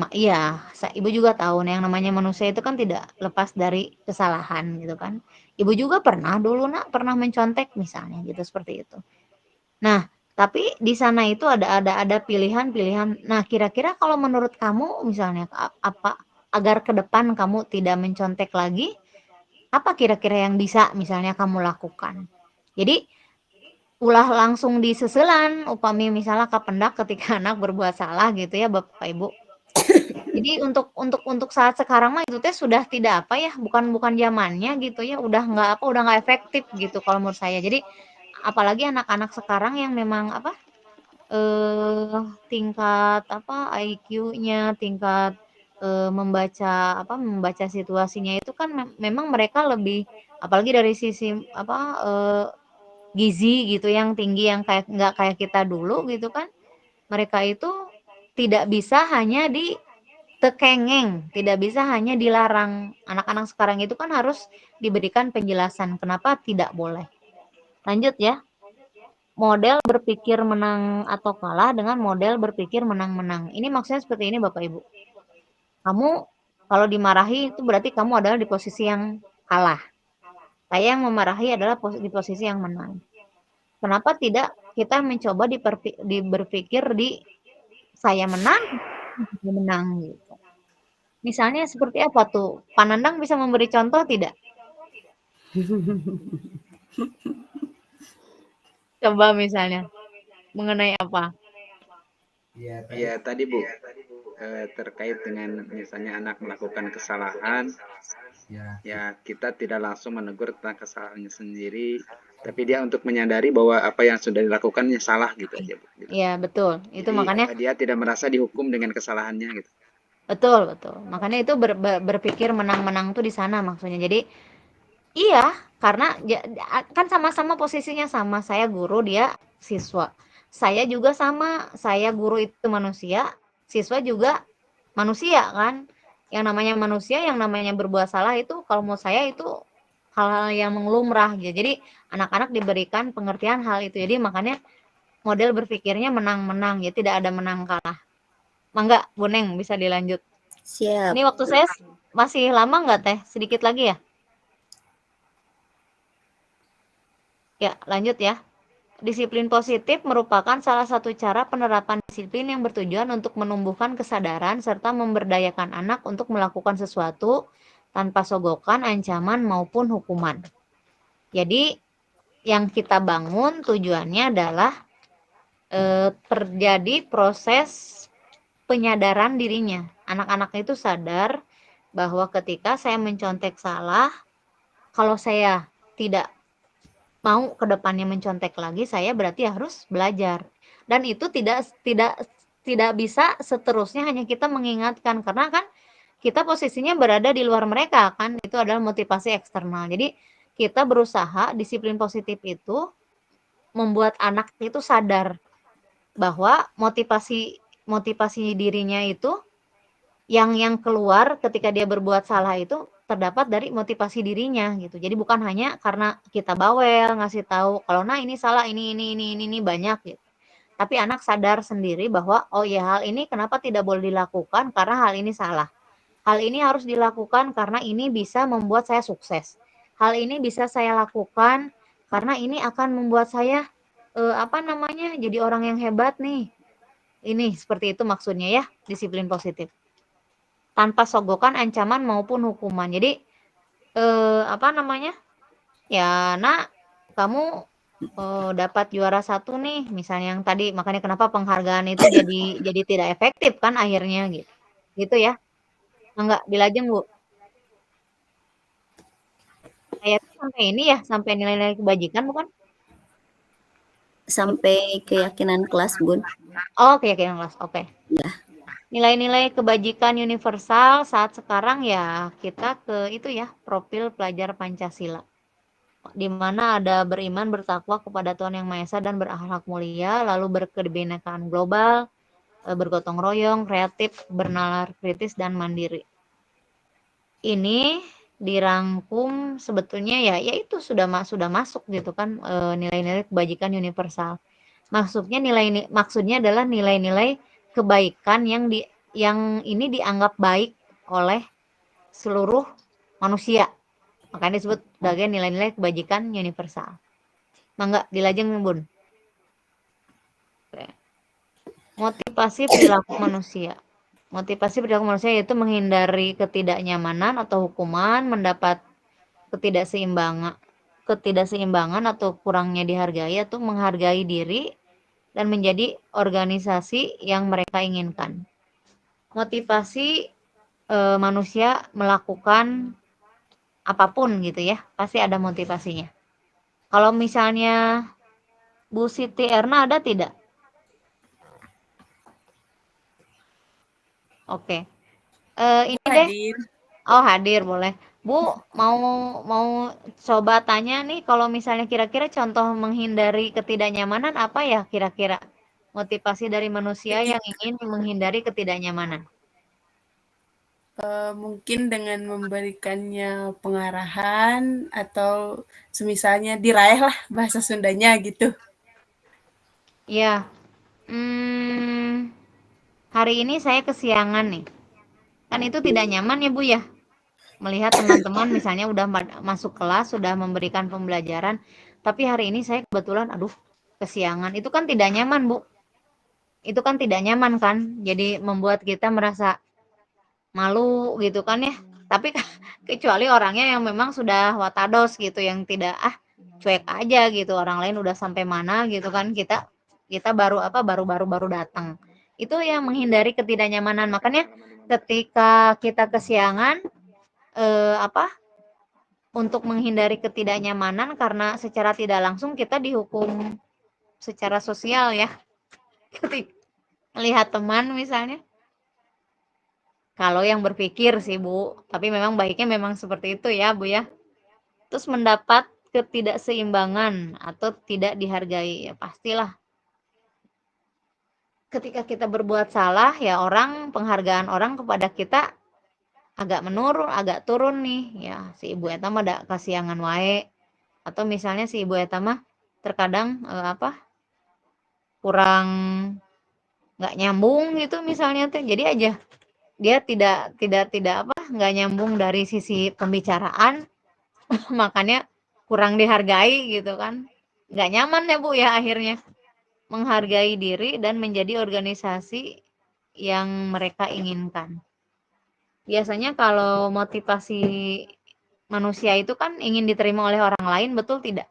iya, Ibu juga tahu yang namanya manusia itu kan tidak lepas dari kesalahan gitu kan. Ibu juga pernah mencontek misalnya gitu, seperti itu. Nah, tapi di sana itu ada pilihan-pilihan. Nah, kira-kira kalau menurut kamu misalnya apa agar ke depan kamu tidak mencontek lagi, apa kira-kira yang bisa misalnya kamu lakukan? Jadi ulah langsung diseselan upami misalnya kapendak ketika anak berbuat salah gitu ya Bapak Ibu. Jadi untuk saat sekarang mah itu teh sudah tidak apa ya, bukan zamannya gitu ya, udah nggak efektif gitu kalau menurut saya. Jadi apalagi anak-anak sekarang yang memang tingkat IQ-nya, tingkat membaca situasinya itu kan memang mereka lebih, apalagi dari sisi gizi gitu yang tinggi, yang nggak kayak kita dulu gitu kan. Mereka itu tidak bisa hanya tekengeng, tidak bisa hanya dilarang. Anak-anak sekarang itu kan harus diberikan penjelasan kenapa tidak boleh. Lanjut ya. Model berpikir menang atau kalah dengan model berpikir menang-menang. Ini maksudnya seperti ini Bapak Ibu. Kamu kalau dimarahi itu berarti kamu adalah di posisi yang kalah. Saya yang memarahi adalah di posisi yang menang. Kenapa tidak kita mencoba berpikir di saya menang, dia menang gitu. Misalnya seperti apa tuh? Pak Nandang bisa memberi contoh tidak? Coba misalnya mengenai apa? Ya tadi Bu, terkait dengan misalnya anak melakukan kesalahan, ya kita tidak langsung menegur tentang kesalahannya sendiri, tapi dia untuk menyadari bahwa apa yang sudah dilakukannya salah gitu aja Bu. Gitu. Iya betul. Itu Jadi makanya dia tidak merasa dihukum dengan kesalahannya gitu. betul betul. Makanya itu berpikir menang-menang tuh di sana maksudnya. Jadi iya, karena kan sama-sama posisinya sama. Saya guru, dia siswa. Saya juga sama. Saya guru itu manusia, siswa juga manusia kan. Yang namanya manusia, yang namanya berbuat salah itu kalau mau saya itu hal-hal yang lumrah gitu. Jadi anak-anak diberikan pengertian hal itu. Jadi makanya model berpikirnya menang-menang ya, tidak ada menang kalah. Mangga, Bu Neng bisa dilanjut. Siap. Ini waktu saya masih lama nggak Teh? Sedikit lagi ya? Ya, lanjut ya. Disiplin positif merupakan salah satu cara penerapan disiplin yang bertujuan untuk menumbuhkan kesadaran serta memberdayakan anak untuk melakukan sesuatu tanpa sogokan, ancaman, maupun hukuman. Jadi, yang kita bangun tujuannya adalah terjadi proses penyadaran dirinya. Anak-anak itu sadar bahwa ketika saya mencontek salah, kalau saya tidak mau ke depannya mencontek lagi, saya berarti harus belajar. Dan itu tidak bisa seterusnya hanya kita mengingatkan, karena kan kita posisinya berada di luar mereka kan, itu adalah motivasi eksternal. Jadi kita berusaha disiplin positif itu membuat anak itu sadar bahwa motivasi dirinya itu yang keluar ketika dia berbuat salah itu terdapat dari motivasi dirinya gitu. Jadi bukan hanya karena kita bawel ngasih tahu kalau nah ini salah ini banyak gitu. Tapi anak sadar sendiri bahwa oh ya hal ini kenapa tidak boleh dilakukan karena hal ini salah. Hal ini harus dilakukan karena ini bisa membuat saya sukses. Hal ini bisa saya lakukan karena ini akan membuat saya jadi orang yang hebat nih. Ini seperti itu maksudnya ya, disiplin positif. Tanpa sogokan, ancaman maupun hukuman. Jadi ya nak kamu dapat juara 1 nih, misalnya yang tadi, makanya kenapa penghargaan itu jadi tidak efektif kan akhirnya gitu. Gitu ya. Enggak dilajeng Bu. Saya sampai ini ya, sampai nilai-nilai kebajikan bukan? Sampai keyakinan kelas, Bun. Oh, keyakinan kelas. Oke. Ya. Nilai-nilai kebajikan universal saat sekarang ya kita ke itu ya, profil pelajar Pancasila. Di mana ada beriman, bertakwa kepada Tuhan Yang Maha Esa dan berakhlak mulia, lalu berkebinekaan global, bergotong royong, kreatif, bernalar kritis dan mandiri. Ini dirangkum sebetulnya ya itu sudah masuk gitu kan nilai-nilai kebajikan universal. Maksudnya adalah nilai-nilai kebaikan yang ini dianggap baik oleh seluruh manusia. Makanya disebut sebagai nilai-nilai kebajikan universal. Mangga dilajeng Bun. Motivasi perilaku manusia. Motivasi perilaku manusia yaitu menghindari ketidaknyamanan atau hukuman, mendapat ketidakseimbangan atau kurangnya dihargai atau menghargai diri dan menjadi organisasi yang mereka inginkan. Motivasi manusia melakukan apapun gitu ya, pasti ada motivasinya. Kalau misalnya Bu Siti Erna ada tidak? Oke. Ini deh. Hadir. Oh, hadir boleh. Bu, mau coba tanya nih kalau misalnya kira-kira contoh menghindari ketidaknyamanan apa ya kira-kira? Motivasi dari manusia yang ingin menghindari ketidaknyamanan. Mungkin dengan memberikannya pengarahan atau semisalnya diraih lah bahasa Sundanya gitu. Ya, hari ini saya kesiangan nih. Kan itu tidak nyaman ya Bu ya? Melihat teman-teman misalnya udah masuk kelas, sudah memberikan pembelajaran, tapi hari ini saya kebetulan aduh kesiangan. Itu kan tidak nyaman Bu. Itu kan tidak nyaman kan? Jadi membuat kita merasa malu gitu kan ya. Tapi kecuali orangnya yang memang sudah watados gitu, yang tidak cuek aja gitu, orang lain udah sampai mana gitu kan, kita baru datang. Itu yang menghindari ketidaknyamanan. Makanya ketika kita kesiangan untuk menghindari ketidaknyamanan, karena secara tidak langsung kita dihukum secara sosial ya. Ketika melihat teman misalnya, kalau yang berpikir sih Bu, tapi memang baiknya memang seperti itu ya Bu ya. Terus mendapat ketidakseimbangan atau tidak dihargai, ya pastilah. Ketika kita berbuat salah ya penghargaan orang kepada kita agak menurun, agak turun nih. Ya si ibu eta mah ada kasiangan wae. Atau misalnya si ibu eta mah terkadang kurang nggak nyambung gitu misalnya tuh. Jadi aja dia tidak nggak nyambung dari sisi pembicaraan, makanya kurang dihargai gitu kan. Nggak nyaman ya Bu ya akhirnya. Menghargai diri dan menjadi organisasi yang mereka inginkan. Biasanya kalau motivasi manusia itu kan ingin diterima oleh orang lain, betul tidak?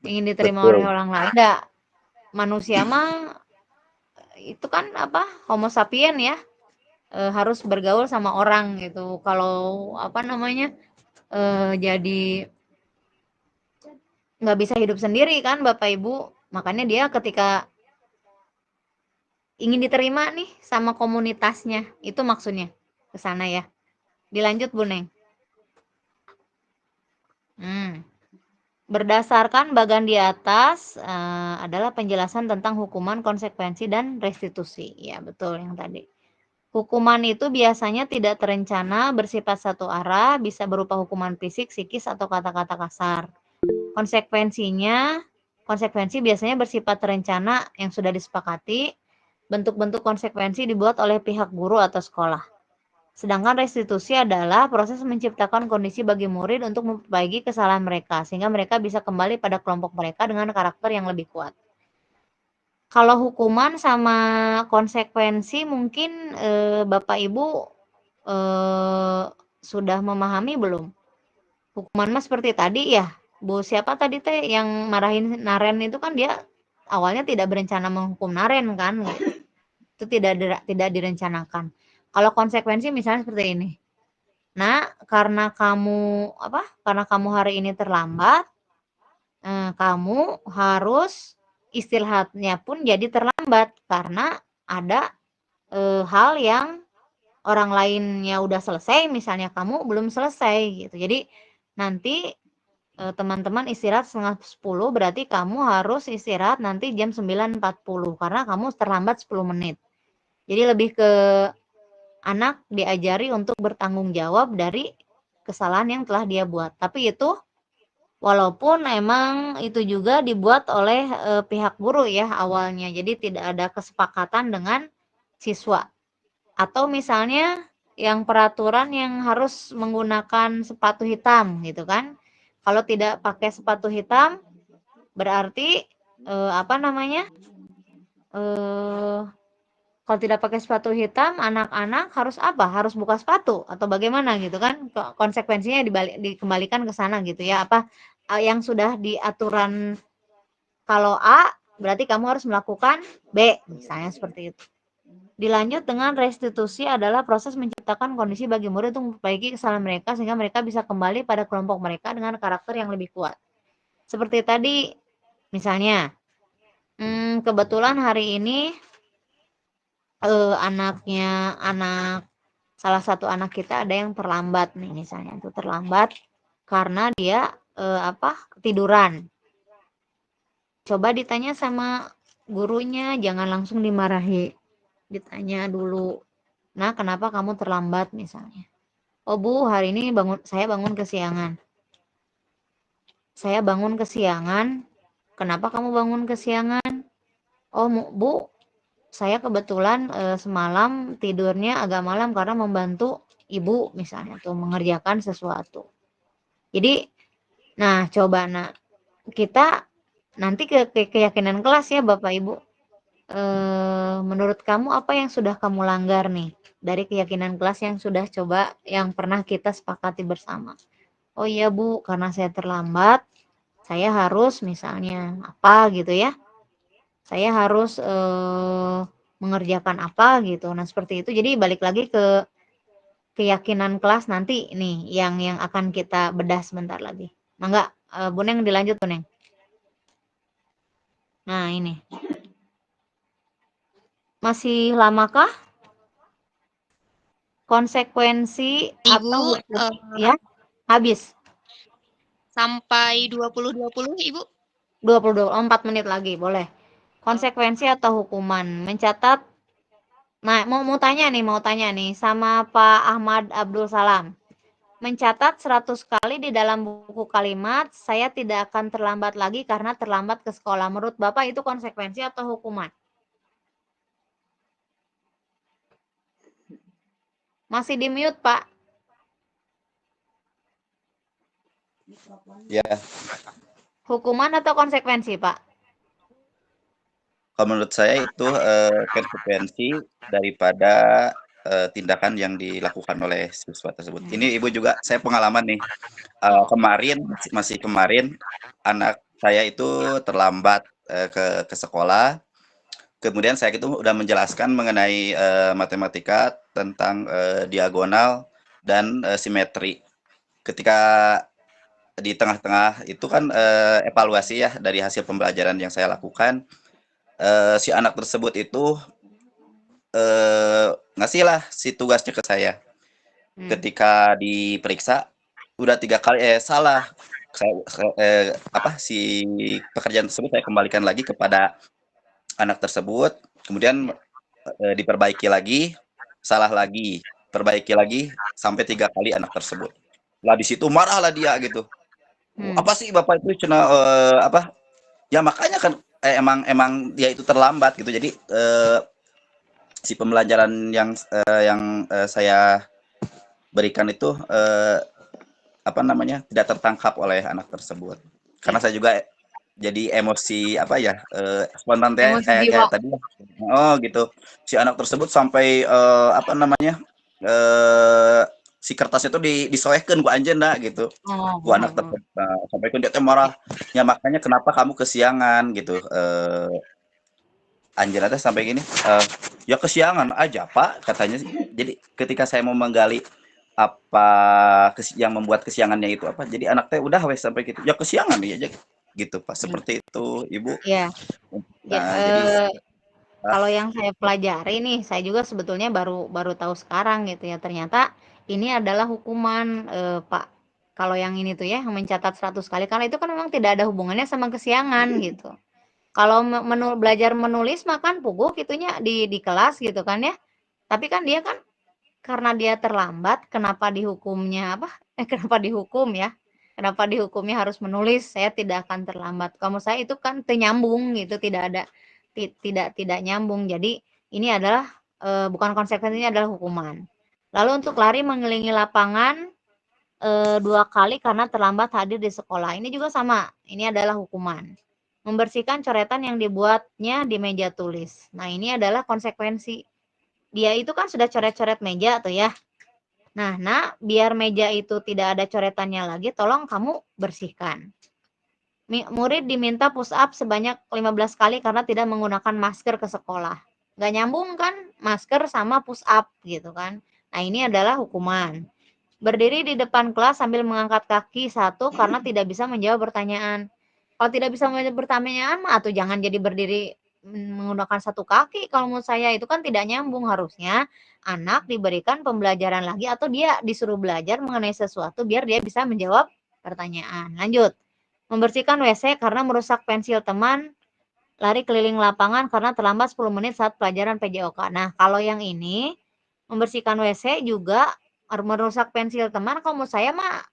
Ingin diterima oleh Betul. orang lain. Enggak, manusia mah itu kan Homo sapien ya, harus bergaul sama orang gitu. Kalau jadi nggak bisa hidup sendiri kan Bapak Ibu. Makanya dia ketika ingin diterima nih sama komunitasnya, itu maksudnya ke sana ya. Dilanjut Bu Neng. Berdasarkan bagan di atas adalah penjelasan tentang hukuman, konsekuensi, dan restitusi. Ya betul yang tadi. Hukuman itu biasanya tidak terencana, bersifat satu arah, bisa berupa hukuman fisik, psikis, atau kata-kata kasar. Konsekuensi biasanya bersifat terencana yang sudah disepakati. Bentuk-bentuk konsekuensi dibuat oleh pihak guru atau sekolah. Sedangkan restitusi adalah proses menciptakan kondisi bagi murid untuk memperbaiki kesalahan mereka, sehingga mereka bisa kembali pada kelompok mereka dengan karakter yang lebih kuat. Kalau hukuman sama konsekuensi mungkin Bapak Ibu sudah memahami belum? Hukuman mah seperti tadi ya, Bu siapa tadi teh yang marahin Naren itu kan dia awalnya tidak berencana menghukum Naren kan, itu tidak direncanakan. Kalau konsekuensi misalnya seperti ini. Nah, karena kamu hari ini terlambat, kamu harus istirahatnya pun jadi terlambat karena ada hal yang orang lainnya udah selesai, misalnya kamu belum selesai gitu. Jadi nanti teman-teman istirahat 9:30, berarti kamu harus istirahat nanti jam 9:40 karena kamu terlambat 10 menit. Jadi lebih ke anak diajari untuk bertanggung jawab dari kesalahan yang telah dia buat. Tapi itu walaupun emang itu juga dibuat oleh pihak guru ya awalnya. Jadi tidak ada kesepakatan dengan siswa. Atau misalnya yang peraturan yang harus menggunakan sepatu hitam gitu kan. Kalau tidak pakai sepatu hitam berarti kalau tidak pakai sepatu hitam, anak-anak harus apa? Harus buka sepatu atau bagaimana gitu kan? Konsekuensinya dikembalikan ke sana gitu ya. Yang sudah diaturan kalau A, berarti kamu harus melakukan B, misalnya seperti itu. Dilanjut dengan restitusi adalah proses menciptakan kondisi bagi murid untuk memperbaiki kesalahan mereka sehingga mereka bisa kembali pada kelompok mereka dengan karakter yang lebih kuat. Seperti tadi, misalnya, kebetulan hari ini salah satu anak kita ada yang terlambat nih misalnya, itu terlambat karena dia ketiduran. Coba ditanya sama gurunya, jangan langsung dimarahi, ditanya dulu Nah, kenapa kamu terlambat misalnya? Oh Bu, hari ini saya bangun kesiangan. Saya bangun kesiangan. Kenapa kamu bangun kesiangan? Oh Bu, saya kebetulan semalam tidurnya agak malam karena membantu ibu misalnya tuh mengerjakan sesuatu. Jadi, nah coba kita nanti ke keyakinan kelas ya Bapak Ibu. Menurut kamu apa yang sudah kamu langgar nih dari keyakinan kelas yang pernah kita sepakati bersama? Oh iya Bu, karena saya terlambat, saya harus misalnya apa gitu ya. Saya harus mengerjakan apa gitu. Nah, seperti itu. Jadi balik lagi ke keyakinan kelas nanti nih yang akan kita bedah sebentar lagi. Mangga, Bu Neng dilanjut Bu Neng. Nah, ini. Masih lamakah? Konsekuensi Ibu, atau ya, habis. sampai 2020 Ibu. 4 menit lagi, boleh. Konsekuensi atau hukuman. Mencatat. Nah, mau tanya nih sama Pak Ahmad Abdul Salam. Mencatat 100 kali di dalam buku kalimat, saya tidak akan terlambat lagi karena terlambat ke sekolah. Menurut Bapak itu konsekuensi atau hukuman? Masih di mute, Pak. Ya, Hukuman atau konsekuensi, Pak? kalau menurut saya itu konsekuensi daripada tindakan yang dilakukan oleh siswa tersebut. Ini Ibu juga, saya pengalaman nih, kemarin, masih kemarin, anak saya itu terlambat ke sekolah. Kemudian saya itu udah menjelaskan mengenai matematika tentang diagonal dan simetri. Ketika di tengah-tengah itu kan evaluasi ya dari hasil pembelajaran yang saya lakukan, si anak tersebut itu ngasih lah si tugasnya ke saya. Ketika diperiksa udah 3 kali salah. Si pekerjaan tersebut saya kembalikan lagi kepada anak tersebut, kemudian diperbaiki lagi, salah lagi, perbaiki lagi sampai 3 kali anak tersebut. Lah di situ marahlah dia gitu. Apa sih Bapak itu cina ya makanya kan emang dia itu terlambat gitu. Jadi si pembelajaran yang saya berikan itu tidak tertangkap oleh anak tersebut. Karena saya juga jadi emosi spontan kayak tadi. Oh gitu. Si anak tersebut sampai si kertasnya itu disoekeun ku anjeunna gitu. Ku anak tersebut sampai ku dia teh marah. Ya makanya kenapa kamu kesiangan gitu. Anjeunna teh sampai gini, ya kesiangan aja Pak katanya. Jadi ketika saya mau menggali apa yang membuat kesiangannya itu apa, jadi anak teh udah wes sampai gitu. Ya kesiangan ya aja gitu Pak. Seperti itu Ibu. Iya. Nah, jadi kalau yang saya pelajari nih, saya juga sebetulnya baru tahu sekarang gitu ya. Ternyata ini adalah hukuman Pak. Kalau yang ini tuh ya, mencatat 100 kali, karena itu kan memang tidak ada hubungannya sama kesiangan gitu. Kalau belajar menulis mah kan puguh gitunya di kelas gitu kan ya. Tapi kan dia kan karena dia terlambat, kenapa dihukumnya kenapa dihukum ya? Kenapa dihukumnya harus menulis? Saya tidak akan terlambat. Kamu saya itu kan nyambung gitu, tidak nyambung. Jadi ini adalah bukan konsekuensinya, adalah hukuman. Lalu untuk lari mengelilingi lapangan 2 kali karena terlambat hadir di sekolah. Ini juga sama. Ini adalah hukuman. Membersihkan coretan yang dibuatnya di meja tulis. Nah, ini adalah konsekuensi. Dia itu kan sudah coret-coret meja tuh ya. Nah, biar meja itu tidak ada coretannya lagi, tolong kamu bersihkan. Murid diminta push up sebanyak 15 kali karena tidak menggunakan masker ke sekolah. Nggak nyambung kan masker sama push up gitu kan. Nah, ini adalah hukuman. Berdiri di depan kelas sambil mengangkat kaki 1 karena tidak bisa menjawab pertanyaan. Kalau tidak bisa menjawab pertanyaan mah atau jangan jadi berdiri menggunakan 1 kaki. Kalau menurut saya itu kan tidak nyambung. Harusnya anak diberikan pembelajaran lagi atau dia disuruh belajar mengenai sesuatu biar dia bisa menjawab pertanyaan. Lanjut. Membersihkan WC karena merusak pensil teman. Lari keliling lapangan karena terlambat 10 menit saat pelajaran PJOK. Nah, kalau yang ini membersihkan WC juga merusak pensil teman. Kalau menurut saya mah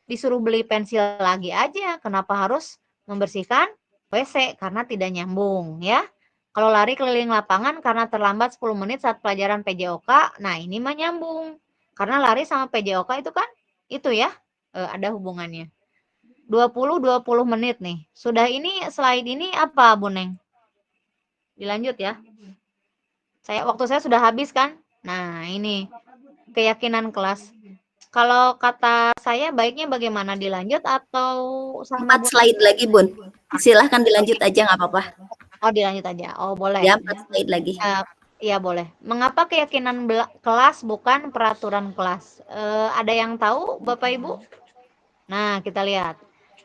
disuruh beli pensil lagi aja. Kenapa harus membersihkan WC? Karena tidak nyambung ya. Kalau lari keliling lapangan karena terlambat 10 menit saat pelajaran PJOK, nah ini mah nyambung. Karena lari sama PJOK itu kan itu ya, ada hubungannya. 20 menit nih. Sudah ini slide ini apa Bu Neng? Dilanjut ya. Waktu saya sudah habis kan? Nah, ini keyakinan kelas. Kalau kata saya baiknya bagaimana, dilanjut atau sama 4 Bu? slide lagi, Bun. Silahkan dilanjut aja, nggak apa-apa. Oh, dilanjut aja. Oh, boleh. Ya, 4 slide lagi. Iya, boleh. Mengapa keyakinan kelas bukan peraturan kelas? Ada yang tahu, Bapak Ibu? Nah, kita lihat.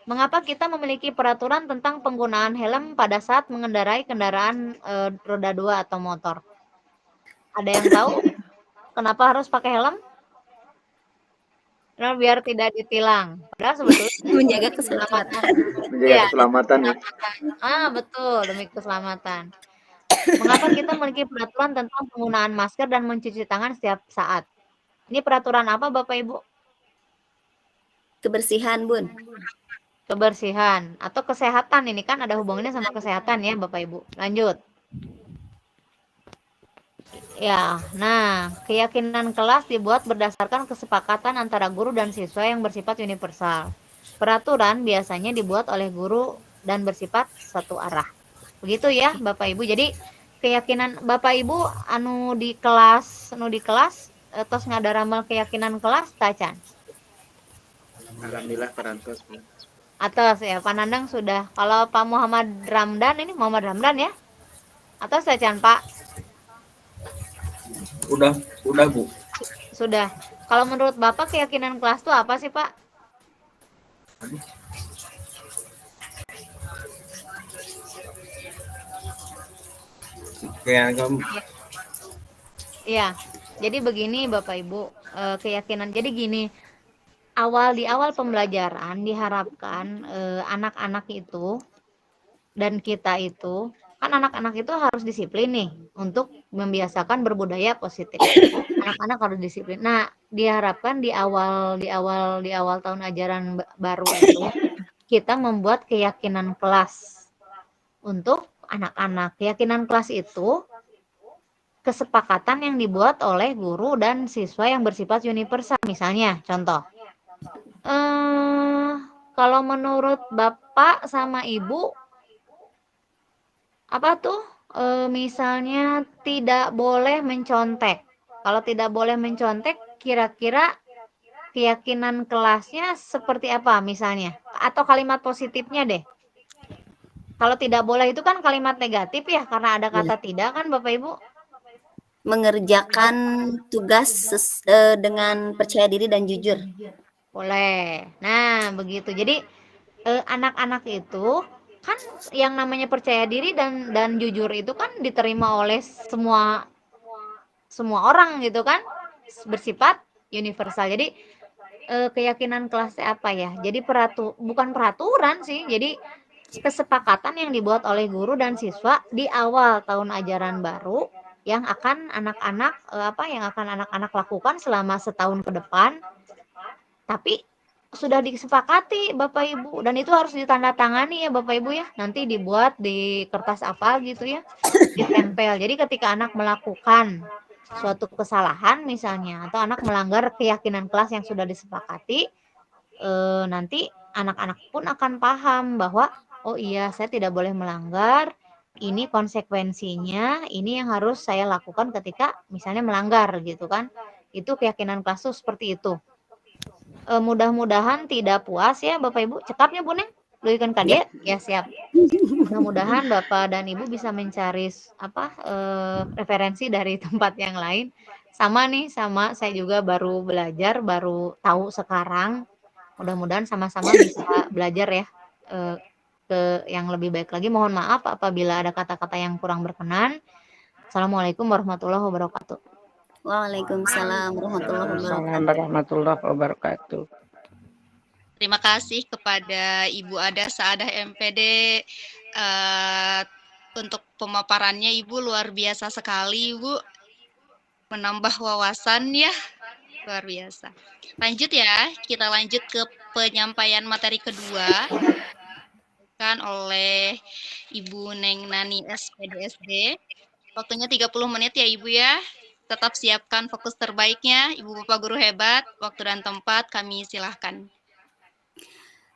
Mengapa kita memiliki peraturan tentang penggunaan helm pada saat mengendarai kendaraan roda 2 atau motor? Ada yang tahu kenapa harus pakai helm? Karena biar tidak ditilang. Padahal sebetulnya Menjaga keselamatan. Menjaga keselamatan ya. Betul, demi keselamatan. Mengapa kita memiliki peraturan tentang penggunaan masker dan mencuci tangan setiap saat? Ini peraturan apa, Bapak Ibu? Kebersihan, Bun. Kebersihan atau kesehatan, ini kan ada hubungannya sama kesehatan ya, Bapak Ibu. Lanjut. Ya, nah, keyakinan kelas dibuat berdasarkan kesepakatan antara guru dan siswa yang bersifat universal. Peraturan biasanya dibuat oleh guru dan bersifat satu arah. Begitu ya, Bapak Ibu. Jadi, keyakinan Bapak Ibu anu di kelas tos ngadaramal keyakinan kelas tacan. Alhamdulillah parantos. Atas ya, Panandang sudah. Kalau Pak Muhammad Ramdan ini Muhammad Ramdan ya? Atas tacan, Pak? Udah Bu. Sudah. Kalau menurut Bapak keyakinan kelas itu apa sih, Pak? Iya. Jadi begini Bapak Ibu, keyakinan. Jadi gini, di awal pembelajaran diharapkan anak-anak itu dan kita itu, kan anak-anak itu harus disiplin nih untuk membiasakan berbudaya positif. Anak-anak harus disiplin. Nah, diharapkan di awal tahun ajaran baru itu kita membuat keyakinan kelas untuk anak-anak. Keyakinan kelas itu kesepakatan yang dibuat oleh guru dan siswa yang bersifat universal. Misalnya, contoh, kalau menurut Bapak sama Ibu, apa tuh? Misalnya tidak boleh mencontek. Kalau tidak boleh mencontek, kira-kira keyakinan kelasnya seperti apa misalnya? Atau kalimat positifnya deh. Kalau tidak boleh itu kan kalimat negatif ya, karena ada kata tidak kan Bapak Ibu? Mengerjakan tugas dengan percaya diri dan jujur. Boleh. Nah, begitu. Jadi anak-anak itu kan yang namanya percaya diri dan jujur itu kan diterima oleh semua orang gitu kan, bersifat universal. Jadi keyakinan kelasnya apa ya? Jadi bukan peraturan sih. Jadi kesepakatan yang dibuat oleh guru dan siswa di awal tahun ajaran baru yang akan anak-anak lakukan selama setahun ke depan. Tapi sudah disepakati Bapak Ibu, dan itu harus ditandatangani ya Bapak Ibu ya, nanti dibuat di kertas apa gitu ya, ditempel. Jadi ketika anak melakukan suatu kesalahan misalnya, atau anak melanggar keyakinan kelas yang sudah disepakati, nanti anak-anak pun akan paham bahwa oh iya saya tidak boleh melanggar, ini konsekuensinya, ini yang harus saya lakukan ketika misalnya melanggar gitu kan. Itu keyakinan kelas tuh seperti itu. Mudah-mudahan tidak puas ya Bapak Ibu. Cekapnya Bu Neng, luikan kadek ya siap. Mudah-mudahan Bapak dan Ibu bisa mencari referensi dari tempat yang lain. Sama saya juga baru belajar, baru tahu sekarang. Mudah-mudahan sama-sama bisa belajar ya ke yang lebih baik lagi. Mohon maaf apabila ada kata-kata yang kurang berkenan. Assalamualaikum warahmatullahi wabarakatuh. Waalaikumsalam warahmatullahi wabarakatuh. Terima kasih kepada Ibu Ada Saadah MPD untuk pemaparannya Ibu, luar biasa sekali Ibu. menambah wawasan ya. Luar biasa. Lanjut ya, kita lanjut ke penyampaian materi kedua kan oleh Ibu Neng Nani SPDSD. Waktunya 30 menit ya Ibu ya. Tetap siapkan fokus terbaiknya. Ibu Bapak Guru hebat, waktu dan tempat kami silahkan.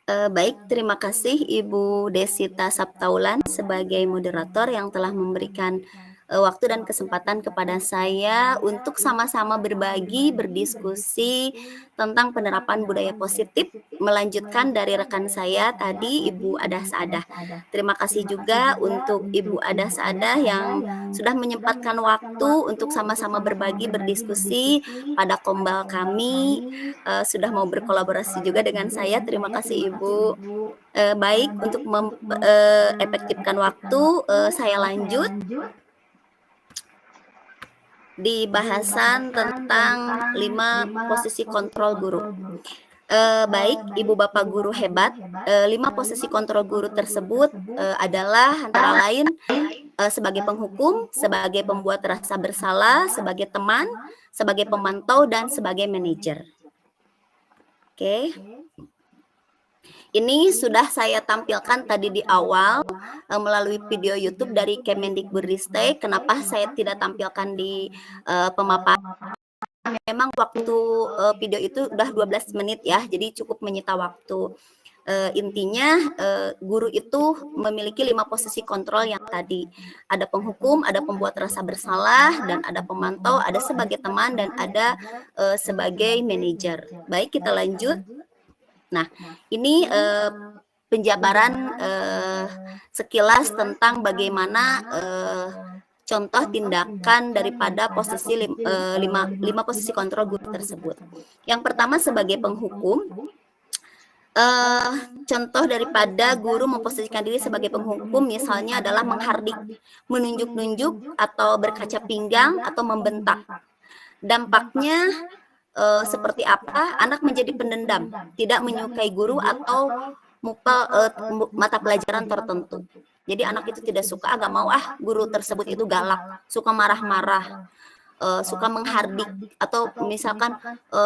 Baik, terima kasih Ibu Desita Saptaulan sebagai moderator yang telah memberikan waktu dan kesempatan kepada saya untuk sama-sama berbagi, berdiskusi tentang penerapan budaya positif, melanjutkan dari rekan saya tadi, Ibu Adah Saadah. Terima kasih juga untuk Ibu Adah Saadah yang sudah menyempatkan waktu untuk sama-sama berbagi, berdiskusi pada kombal kami, sudah mau berkolaborasi juga dengan saya. Terima kasih Ibu. Baik, untuk efektifkan waktu, saya lanjut di bahasan tentang 5 posisi kontrol guru. Baik, Ibu Bapak Guru hebat, 5 posisi kontrol guru tersebut adalah antara lain sebagai penghukum, sebagai pembuat rasa bersalah, sebagai teman, sebagai pemantau, dan sebagai manajer. Oke. Ini sudah saya tampilkan tadi di awal melalui video YouTube dari Kemendikbudristek. Kenapa saya tidak tampilkan di pemaparan? Memang waktu video itu udah 12 menit ya, jadi cukup menyita waktu. Intinya guru itu memiliki 5 posisi kontrol yang tadi. Ada penghukum, ada pembuat rasa bersalah, dan ada pemantau, ada sebagai teman, dan ada sebagai manajer. Baik, kita lanjut. Nah, ini penjabaran sekilas tentang bagaimana contoh tindakan daripada posisi 5 posisi kontrol guru tersebut. Yang pertama sebagai penghukum, contoh daripada guru memposisikan diri sebagai penghukum misalnya adalah menghardik, menunjuk-nunjuk, atau berkaca pinggang, atau membentak. Dampaknya seperti apa? Anak menjadi pendendam, tidak menyukai guru atau mata pelajaran tertentu. Jadi anak itu tidak suka, gak mau guru tersebut itu galak, suka marah-marah, suka menghardik, atau misalkan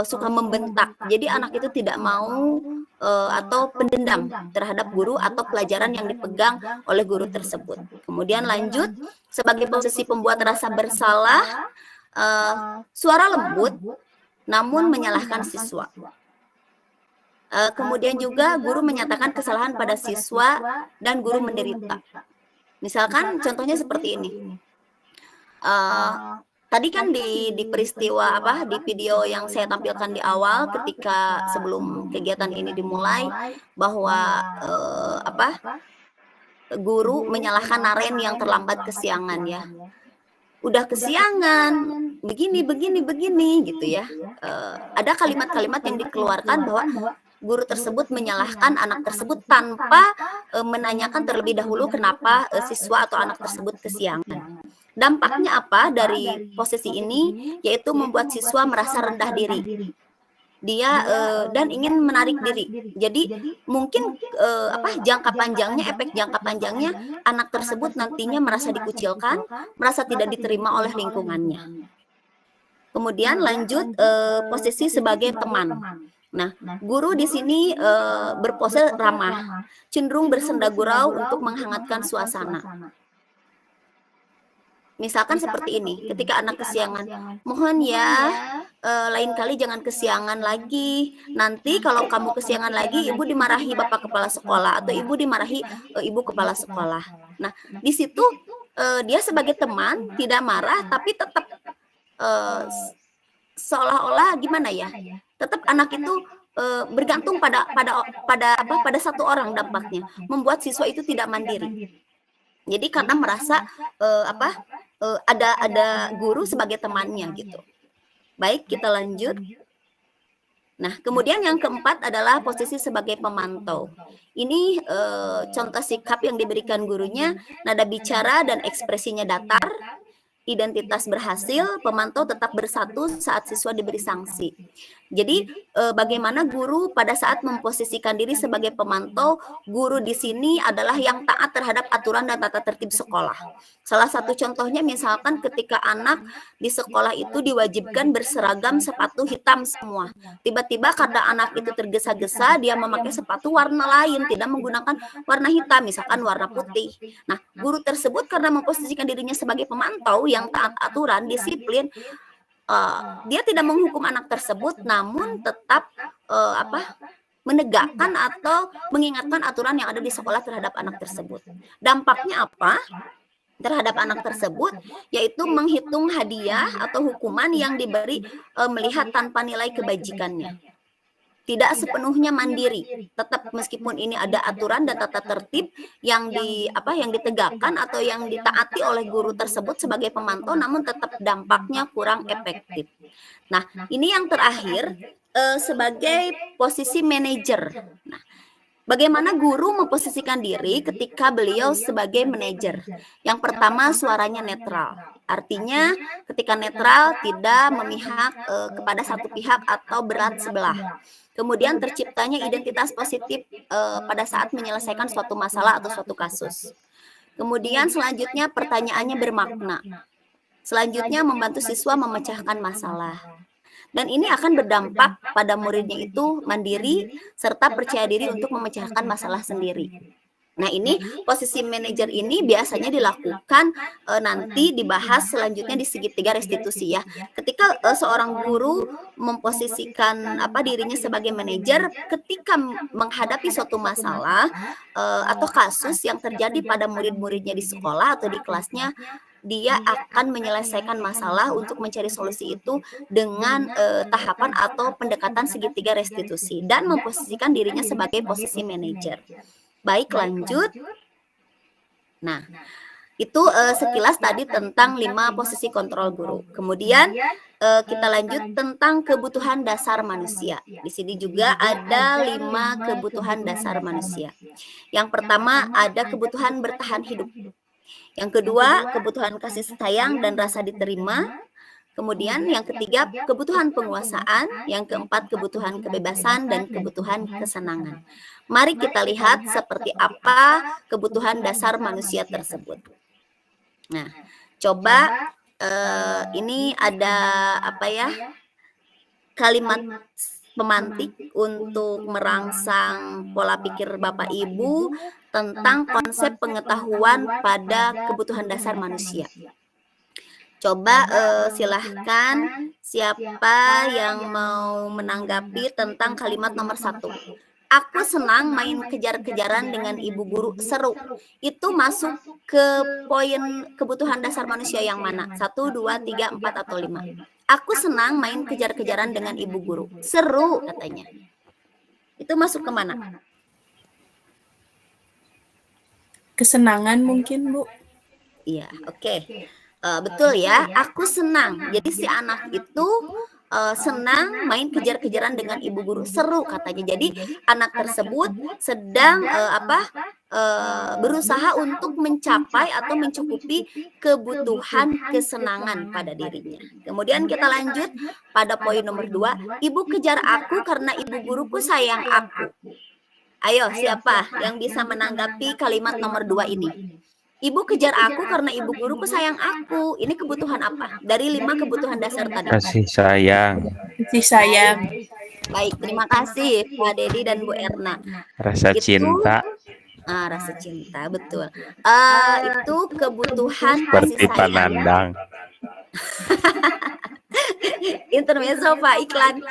suka membentak. Jadi anak itu tidak mau atau pendendam terhadap guru atau pelajaran yang dipegang oleh guru tersebut. Kemudian lanjut, sebagai posisi pembuat rasa bersalah, suara lembut namun menyalahkan siswa. Kemudian juga guru menyatakan kesalahan pada siswa dan guru menderita. Misalkan contohnya seperti ini. Tadi kan di peristiwa di video yang saya tampilkan di awal ketika sebelum kegiatan ini dimulai, bahwa guru menyalahkan Naren yang terlambat kesiangan ya. Udah kesiangan, begini gitu ya. Ada kalimat-kalimat yang dikeluarkan bahwa guru tersebut menyalahkan anak tersebut tanpa menanyakan terlebih dahulu kenapa siswa atau anak tersebut kesiangan. Dampaknya apa dari posisi ini? Yaitu membuat siswa merasa rendah diri. Dia dan ingin menarik diri. Jadi mungkin efek jangka panjangnya anak tersebut nantinya merasa dikucilkan, merasa tidak diterima oleh lingkungannya. Kemudian lanjut posisi sebagai teman. Nah, guru di sini berpose ramah, cenderung bersenda gurau untuk menghangatkan suasana. Misalkan seperti ini, ketika anak kesiangan, mohon ya, lain kali jangan kesiangan lagi. Nanti kalau kamu kesiangan lagi, ibu dimarahi bapak kepala sekolah atau ibu dimarahi ibu kepala sekolah. Nah, di situ dia sebagai teman tidak marah, tapi tetap seolah-olah gimana ya? Tetap anak itu bergantung pada satu orang dampaknya, membuat siswa itu tidak mandiri. Jadi karena merasa ada guru sebagai temannya gitu. Baik, kita lanjut. Nah, kemudian yang keempat adalah posisi sebagai pemantau. Ini contoh sikap yang diberikan gurunya, nada bicara dan ekspresinya datar, identitas berhasil, pemantau tetap bersatu saat siswa diberi sanksi. Jadi bagaimana guru pada saat memposisikan diri sebagai pemantau, guru di sini adalah yang taat terhadap aturan dan tata tertib sekolah. Salah satu contohnya misalkan ketika anak di sekolah itu diwajibkan berseragam sepatu hitam semua. Tiba-tiba karena anak itu tergesa-gesa, dia memakai sepatu warna lain, tidak menggunakan warna hitam, misalkan warna putih. Nah, guru tersebut karena memposisikan dirinya sebagai pemantau yang taat aturan, disiplin, dia tidak menghukum anak tersebut, namun tetap menegakkan atau mengingatkan aturan yang ada di sekolah terhadap anak tersebut. Dampaknya apa terhadap anak tersebut? Yaitu menghitung hadiah atau hukuman yang diberi melihat tanpa nilai kebajikannya. Tidak sepenuhnya mandiri, tetap meskipun ini ada aturan dan tata tertib yang ditegakkan atau yang ditaati oleh guru tersebut sebagai pemantau, namun tetap dampaknya kurang efektif. Nah, ini yang terakhir sebagai posisi manajer. Nah, bagaimana guru memposisikan diri ketika beliau sebagai manajer? Yang pertama, suaranya netral. Artinya ketika netral tidak memihak kepada satu pihak atau berat sebelah. Kemudian terciptanya identitas positif pada saat menyelesaikan suatu masalah atau suatu kasus. Kemudian selanjutnya pertanyaannya bermakna. Selanjutnya membantu siswa memecahkan masalah. Dan ini akan berdampak pada muridnya itu mandiri serta percaya diri untuk memecahkan masalah sendiri. Nah, ini posisi manajer ini biasanya dilakukan nanti dibahas selanjutnya di segitiga restitusi ya. Ketika seorang guru memposisikan dirinya sebagai manajer, ketika menghadapi suatu masalah atau kasus yang terjadi pada murid-muridnya di sekolah atau di kelasnya, dia akan menyelesaikan masalah untuk mencari solusi itu dengan tahapan atau pendekatan segitiga restitusi dan memposisikan dirinya sebagai posisi manajer. Baik, lanjut. Nah, itu sekilas tadi tentang 5 posisi kontrol guru. Kemudian kita lanjut tentang kebutuhan dasar manusia. Di sini juga ada 5 kebutuhan dasar manusia. Yang pertama ada kebutuhan bertahan hidup. Yang kedua, kebutuhan kasih sayang dan rasa diterima. Kemudian yang ketiga, kebutuhan penguasaan. Yang keempat, kebutuhan kebebasan dan kebutuhan kesenangan. Mari kita lihat seperti apa kebutuhan dasar manusia tersebut. Nah, coba ini ada kalimat pemantik untuk merangsang pola pikir Bapak Ibu tentang konsep pengetahuan pada kebutuhan dasar manusia. Coba silahkan siapa yang mau menanggapi tentang kalimat nomor 1. Aku senang main kejar-kejaran dengan ibu guru, seru. Itu masuk ke poin kebutuhan dasar manusia yang mana? 1, 2, 3, 4, atau 5? Aku senang main kejar-kejaran dengan ibu guru, seru katanya. Itu masuk ke mana? Kesenangan mungkin, Bu. Iya, oke. Betul ya, aku senang. Jadi si anak itu senang main kejar-kejaran dengan ibu guru, seru katanya. Jadi anak tersebut sedang berusaha untuk mencapai atau mencukupi kebutuhan kesenangan pada dirinya. Kemudian kita lanjut pada poin nomor 2. Ibu kejar aku karena ibu guruku sayang aku. Ayo, siapa yang bisa menanggapi kalimat nomor 2 ini? Ibu kejar aku karena ibu guruku sayang aku. Ini kebutuhan apa? Dari 5 kebutuhan dasar tadi. Kasih sayang. Kasih sayang. Baik, terima kasih Pak Dedi dan Bu Erna. Rasa cinta. Rasa cinta, betul. Itu kebutuhan Seperti kasih sayang. Panandang. Intermezzo Pak, iklan.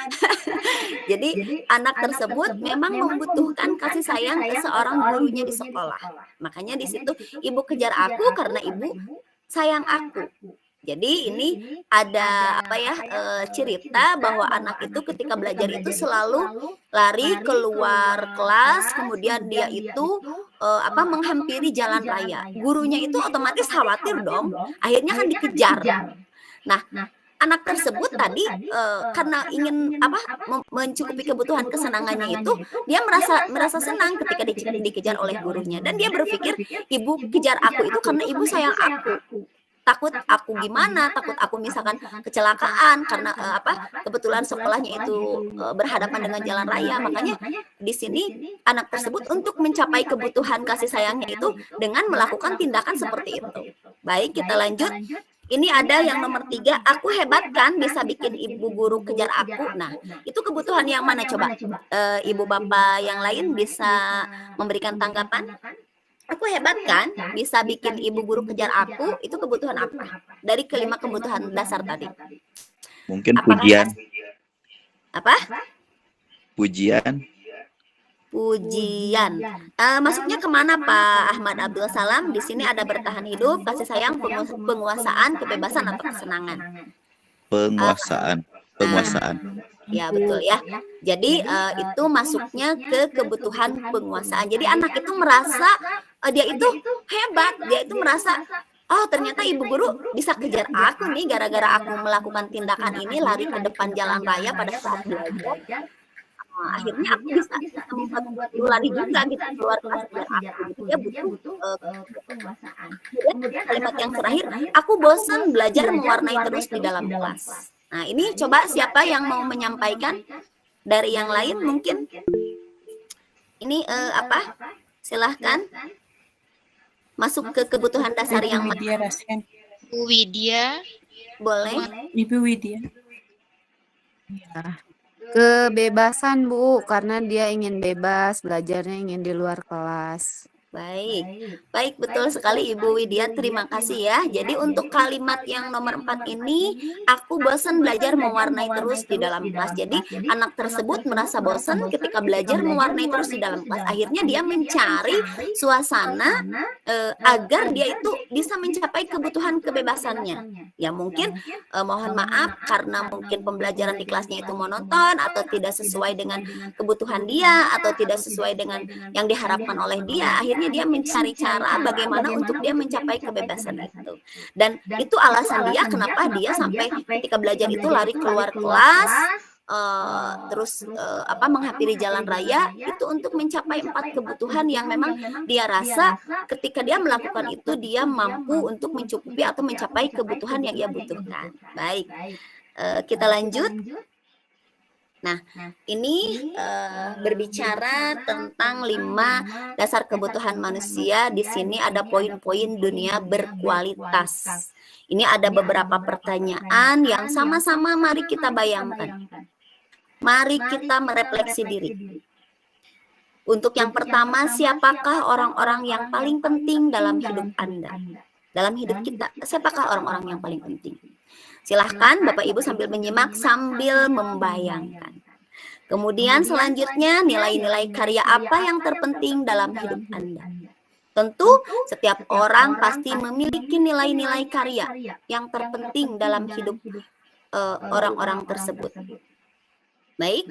Jadi anak tersebut memang membutuhkan kasih sayang ke seorang gurunya di sekolah. Makanya di situ ibu kejar aku karena ibu sayang aku. Jadi ini ada cerita bahwa anak itu ketika belajar itu selalu lari keluar kelas, kemudian dia itu menghampiri jalan raya. Gurunya itu otomatis khawatir dong, akhirnya kan dikejar. Nah, anak tersebut tadi karena ingin mencukupi kebutuhan kesenangannya itu, dia merasa senang ketika dikejar oleh gurunya, dan dia berpikir ibu kejar aku itu karena ibu sayang aku. takut aku gimana, takut aku misalkan kecelakaan karena kebetulan sekolahnya itu berhadapan dengan jalan raya. Makanya di sini anak tersebut untuk mencapai kebutuhan kasih sayangnya itu dengan melakukan tindakan seperti itu. Baik, kita lanjut. Ini ada yang nomor 3, aku hebat kan bisa bikin ibu guru kejar aku. Nah, itu kebutuhan yang mana coba? Ibu bapak yang lain bisa memberikan tanggapan? Aku hebat kan bisa bikin ibu guru kejar aku, itu kebutuhan apa? Dari kelima kebutuhan dasar tadi. Mungkin Apakah pujian, apa? pujian. Pujian. Masuknya kemana Pak Ahmad Abdul Salam? Di sini ada bertahan hidup, kasih sayang, penguasaan, kebebasan atau kesenangan. Penguasaan, penguasaan. Ya betul ya. Jadi itu masuknya ke kebutuhan penguasaan. Jadi anak itu merasa dia itu hebat, dia itu merasa oh ternyata ibu guru bisa kejar aku nih gara-gara aku melakukan tindakan ini lari ke depan jalan raya pada saat belajar. Akhirnya aku bisa membuat guru lari juga gitu keluar kelas kejar aku gitu. Dia butuh penguasaan. Kemudian kalimat yang terakhir, aku bosan belajar mewarnai terus di dalam kelas. Nah, ini coba siapa yang mau menyampaikan dari yang lain mungkin? Ini silahkan masuk ke kebutuhan dasar yang Ibu Widya Rashen. Bu Widya. boleh. Ibu Widya. Kebebasan, Bu, karena dia ingin bebas, belajarnya ingin di luar kelas. Baik betul sekali Ibu Widya, terima kasih ya. Jadi untuk kalimat yang nomor 4 ini, aku bosan belajar mewarnai terus di dalam kelas. Jadi anak tersebut merasa bosan ketika belajar mewarnai terus di dalam kelas. Akhirnya dia mencari suasana agar dia itu bisa mencapai kebutuhan kebebasannya. Ya mungkin mohon maaf karena mungkin pembelajaran di kelasnya itu monoton atau tidak sesuai dengan kebutuhan dia atau tidak sesuai dengan yang diharapkan oleh dia. Akhirnya dia mencari cara bagaimana untuk dia mencapai kebebasan itu. Dan itu alasan dia kenapa dia sampai ketika belajar itu lari keluar kelas, terus menghampiri jalan raya itu untuk mencapai 4 kebutuhan yang memang dia rasa ketika dia melakukan itu dia mampu untuk mencukupi atau mencapai kebutuhan yang ia butuhkan. Baik, kita lanjut. Nah, ini berbicara tentang 5 dasar kebutuhan manusia. Di sini ada poin-poin dunia berkualitas. Ini ada beberapa pertanyaan yang sama-sama mari kita bayangkan. Mari kita merefleksi diri. Untuk yang pertama, siapakah orang-orang yang paling penting dalam hidup Anda? Dalam hidup kita, siapakah orang-orang yang paling penting? Silahkan Bapak Ibu sambil menyimak, sambil membayangkan. Kemudian selanjutnya nilai-nilai karya apa yang terpenting dalam hidup Anda. Tentu setiap orang pasti memiliki nilai-nilai karya yang terpenting dalam hidup orang-orang tersebut. Baik,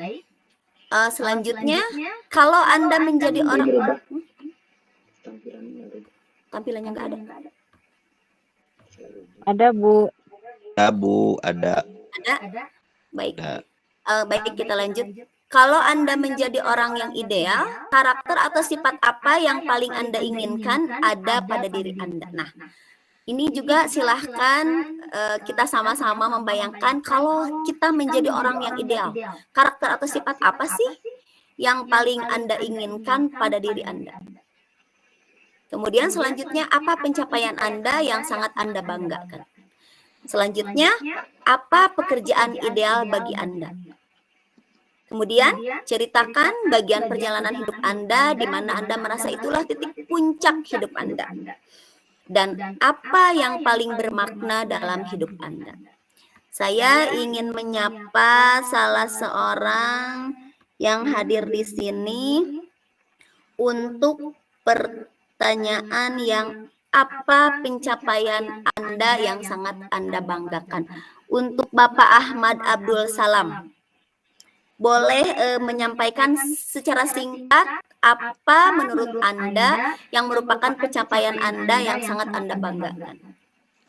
selanjutnya kalau Anda menjadi orang... Tampilannya nggak ada. Ada, Bu. Ya, Bu, ada. Ada? Baik. Ada. Baik, kita lanjut. Kalau Anda menjadi orang yang ideal, karakter atau sifat apa yang paling Anda inginkan ada pada diri Anda? Nah, ini juga silahkan kita sama-sama membayangkan kalau kita menjadi orang yang ideal. Karakter atau sifat apa sih yang paling Anda inginkan pada diri Anda? Kemudian selanjutnya, apa pencapaian Anda yang sangat Anda banggakan? Selanjutnya, apa pekerjaan ideal bagi Anda? Kemudian, ceritakan bagian perjalanan hidup Anda di mana Anda merasa itulah titik puncak hidup Anda. Dan apa yang paling bermakna dalam hidup Anda? Saya ingin menyapa salah seorang yang hadir di sini untuk pertanyaan yang apa pencapaian Anda yang sangat Anda banggakan? Untuk Bapak Ahmad Abdul Salam, boleh menyampaikan secara singkat apa menurut Anda yang merupakan pencapaian Anda yang sangat Anda banggakan?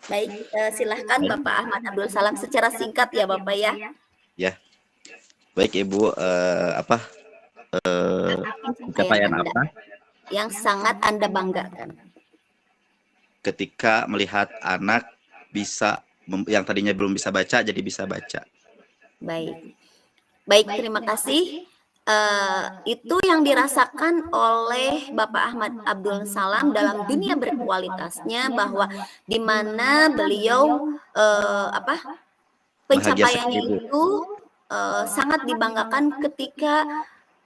Baik, silahkan Bapak Ahmad Abdul Salam secara singkat ya Bapak ya. Ya. Baik Ibu, pencapaian Anda apa? yang sangat Anda banggakan? Ketika melihat anak bisa yang tadinya belum bisa baca jadi bisa baca. Baik. Baik, terima kasih. Itu yang dirasakan oleh Bapak Ahmad Abdul Salam dalam dunia berkualitasnya, bahwa di mana beliau Bahagia pencapaiannya sekali, Bu. itu sangat dibanggakan ketika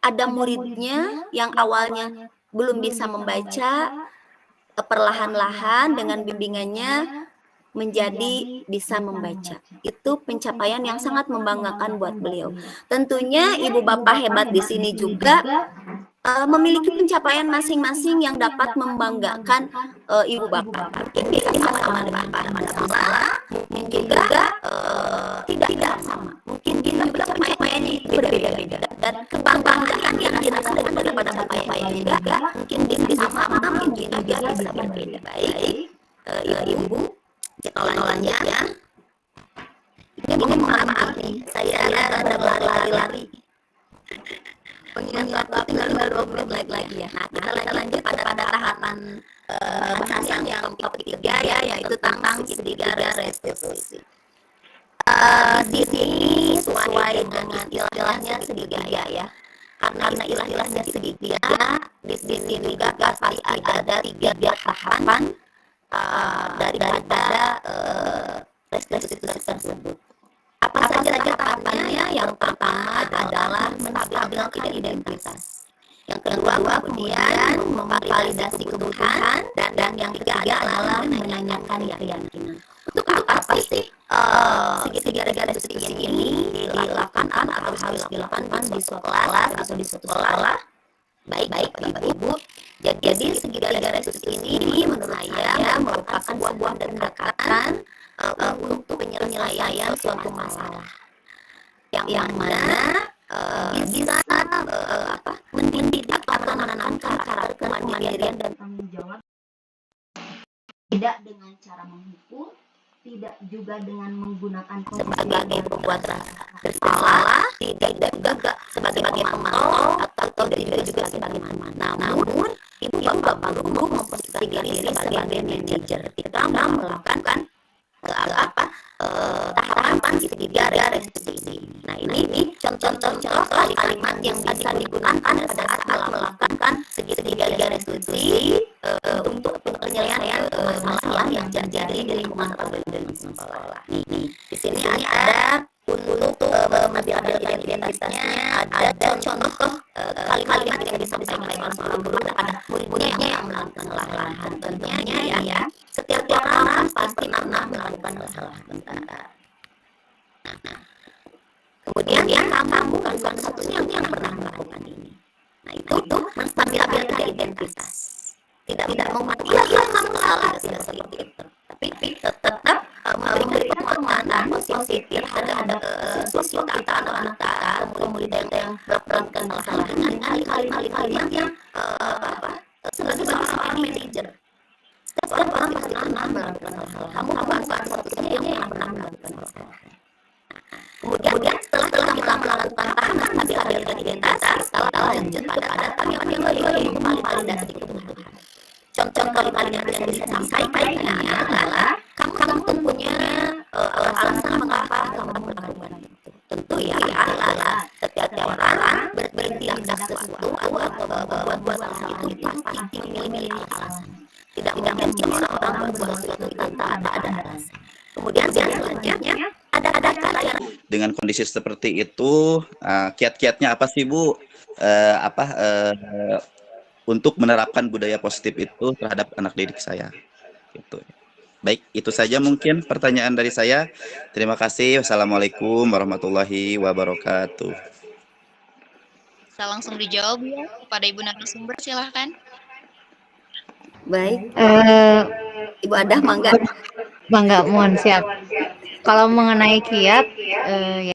ada muridnya yang awalnya belum bisa membaca, perlahan-lahan dengan bimbingannya menjadi bisa membaca. Itu pencapaian yang sangat membanggakan buat beliau. Tentunya ibu bapak hebat di sini juga memiliki pencapaian masing-masing yang dapat membanggakan ibu bapak. Mungkin bisa sama-sama dengan Pak Ahmad Abdullah, mungkin juga tidak sama. Mungkin juga pencapaiannya itu berbeda-beda. Dan kebanggaan yang dirasakan daripada bapak-bapak juga mungkin bisa sama, mungkin juga bisa berbeda. Baik, ibu, cetolannya ya. Ini mohon maaf nih, saya rada berlari-lari. Pengingat waktu tinggal 20 menit lagi ya. Nah, kita lanjut pada tahapan bahasan yang ketiga ya, yaitu tentang segitiga restitusi. Di sini sesuai dengan istilahnya segitiga ya. Karena istilahnya segitiga, di sini juga pasti ada tiga tahapan daripada restitusi tersebut. Apa saja tahapannya? Yang pertama adalah menstabilkan identitas. Yang kedua kemudian memvalidasi kebutuhan, dan yang ketiga adalah menanyakan keyakinan. Untuk apa sih segitiga restitusi ini dilakukan atau harus dilakukan di suatu kelas atau di suatu sekolah? Baik Bapak Ibu. Jadi segitiga restitusi ini menurut saya merupakan sebuah pendekatan untuk penyelesaian suatu masalah yang mana bisa mendidik atau menanamkan karakter kemandirian dan tanggung jawab, tidak dengan cara menghukum, tidak juga dengan menggunakan sebagai pembuat rasa bersalah, tidak juga sebagai pemantau atau tidak juga sebagai pemantau. Namun ibu bapak guru memposisikan diri sebagai manajer kita melakukan tahapan segitiga restitusi. Nah, ini contoh-contoh kalimat yang bisa digunakan pada saat melakukan segitiga restitusi untuk penyelesaian masalah yang terjadi di lingkungan atau di sekolah. Nih, di sini ada untuk mengambil identitasnya, ada contoh kalimat yang bisa disampaikan oleh guru kepada murid-muridnya yang melakukan kesalahan. Tentunya ya, setiap orang pasti pernah melakukan kesalahan. Kemudian kamu bukan satu-satunya yang pernah melakukan ini. Nah, itu menstabilkan identitas. Tidak memati kamu salah, tidak seperti itu. Tapi tetap memberi penguatan positif terhadap siswa kita, anak-anak kita, murid yang melakukan kesalahan dengan kalimat yang sebagai seorang manajer. Setiap orang pasti pernah melakukan kesalahan. Kamu bukan satu-satunya yang pernah melakukan kesalahan. Kemudian setelah kita melakukan tahapan stabilkan identitas, kita lanjut pada tahapan yang validasi kebutuhan. Contoh kalimat yang bisa disampaikan adalah kamu punya alasan mengapa kamu melakukan itu. Tentu ya adalah setiap orang bertindak sesuatu atau berbuat hal itu pasti memiliki alasan. Tidak mungkin orang berbuat sesuatu tanpa ada alasan. Kemudian selanjutnya ada cara yang Dengan kondisi seperti itu, kiat-kiatnya apa sih Bu? Untuk menerapkan budaya positif itu terhadap anak didik saya. Gitu. Baik, itu saja mungkin pertanyaan dari saya. Terima kasih. Wassalamualaikum warahmatullahi wabarakatuh. Bisa langsung dijawab ya kepada Ibu narasumber, silahkan. baik. Ibu Adah, mangga. Bangga, mohon siap. Kalau mengenai kiat,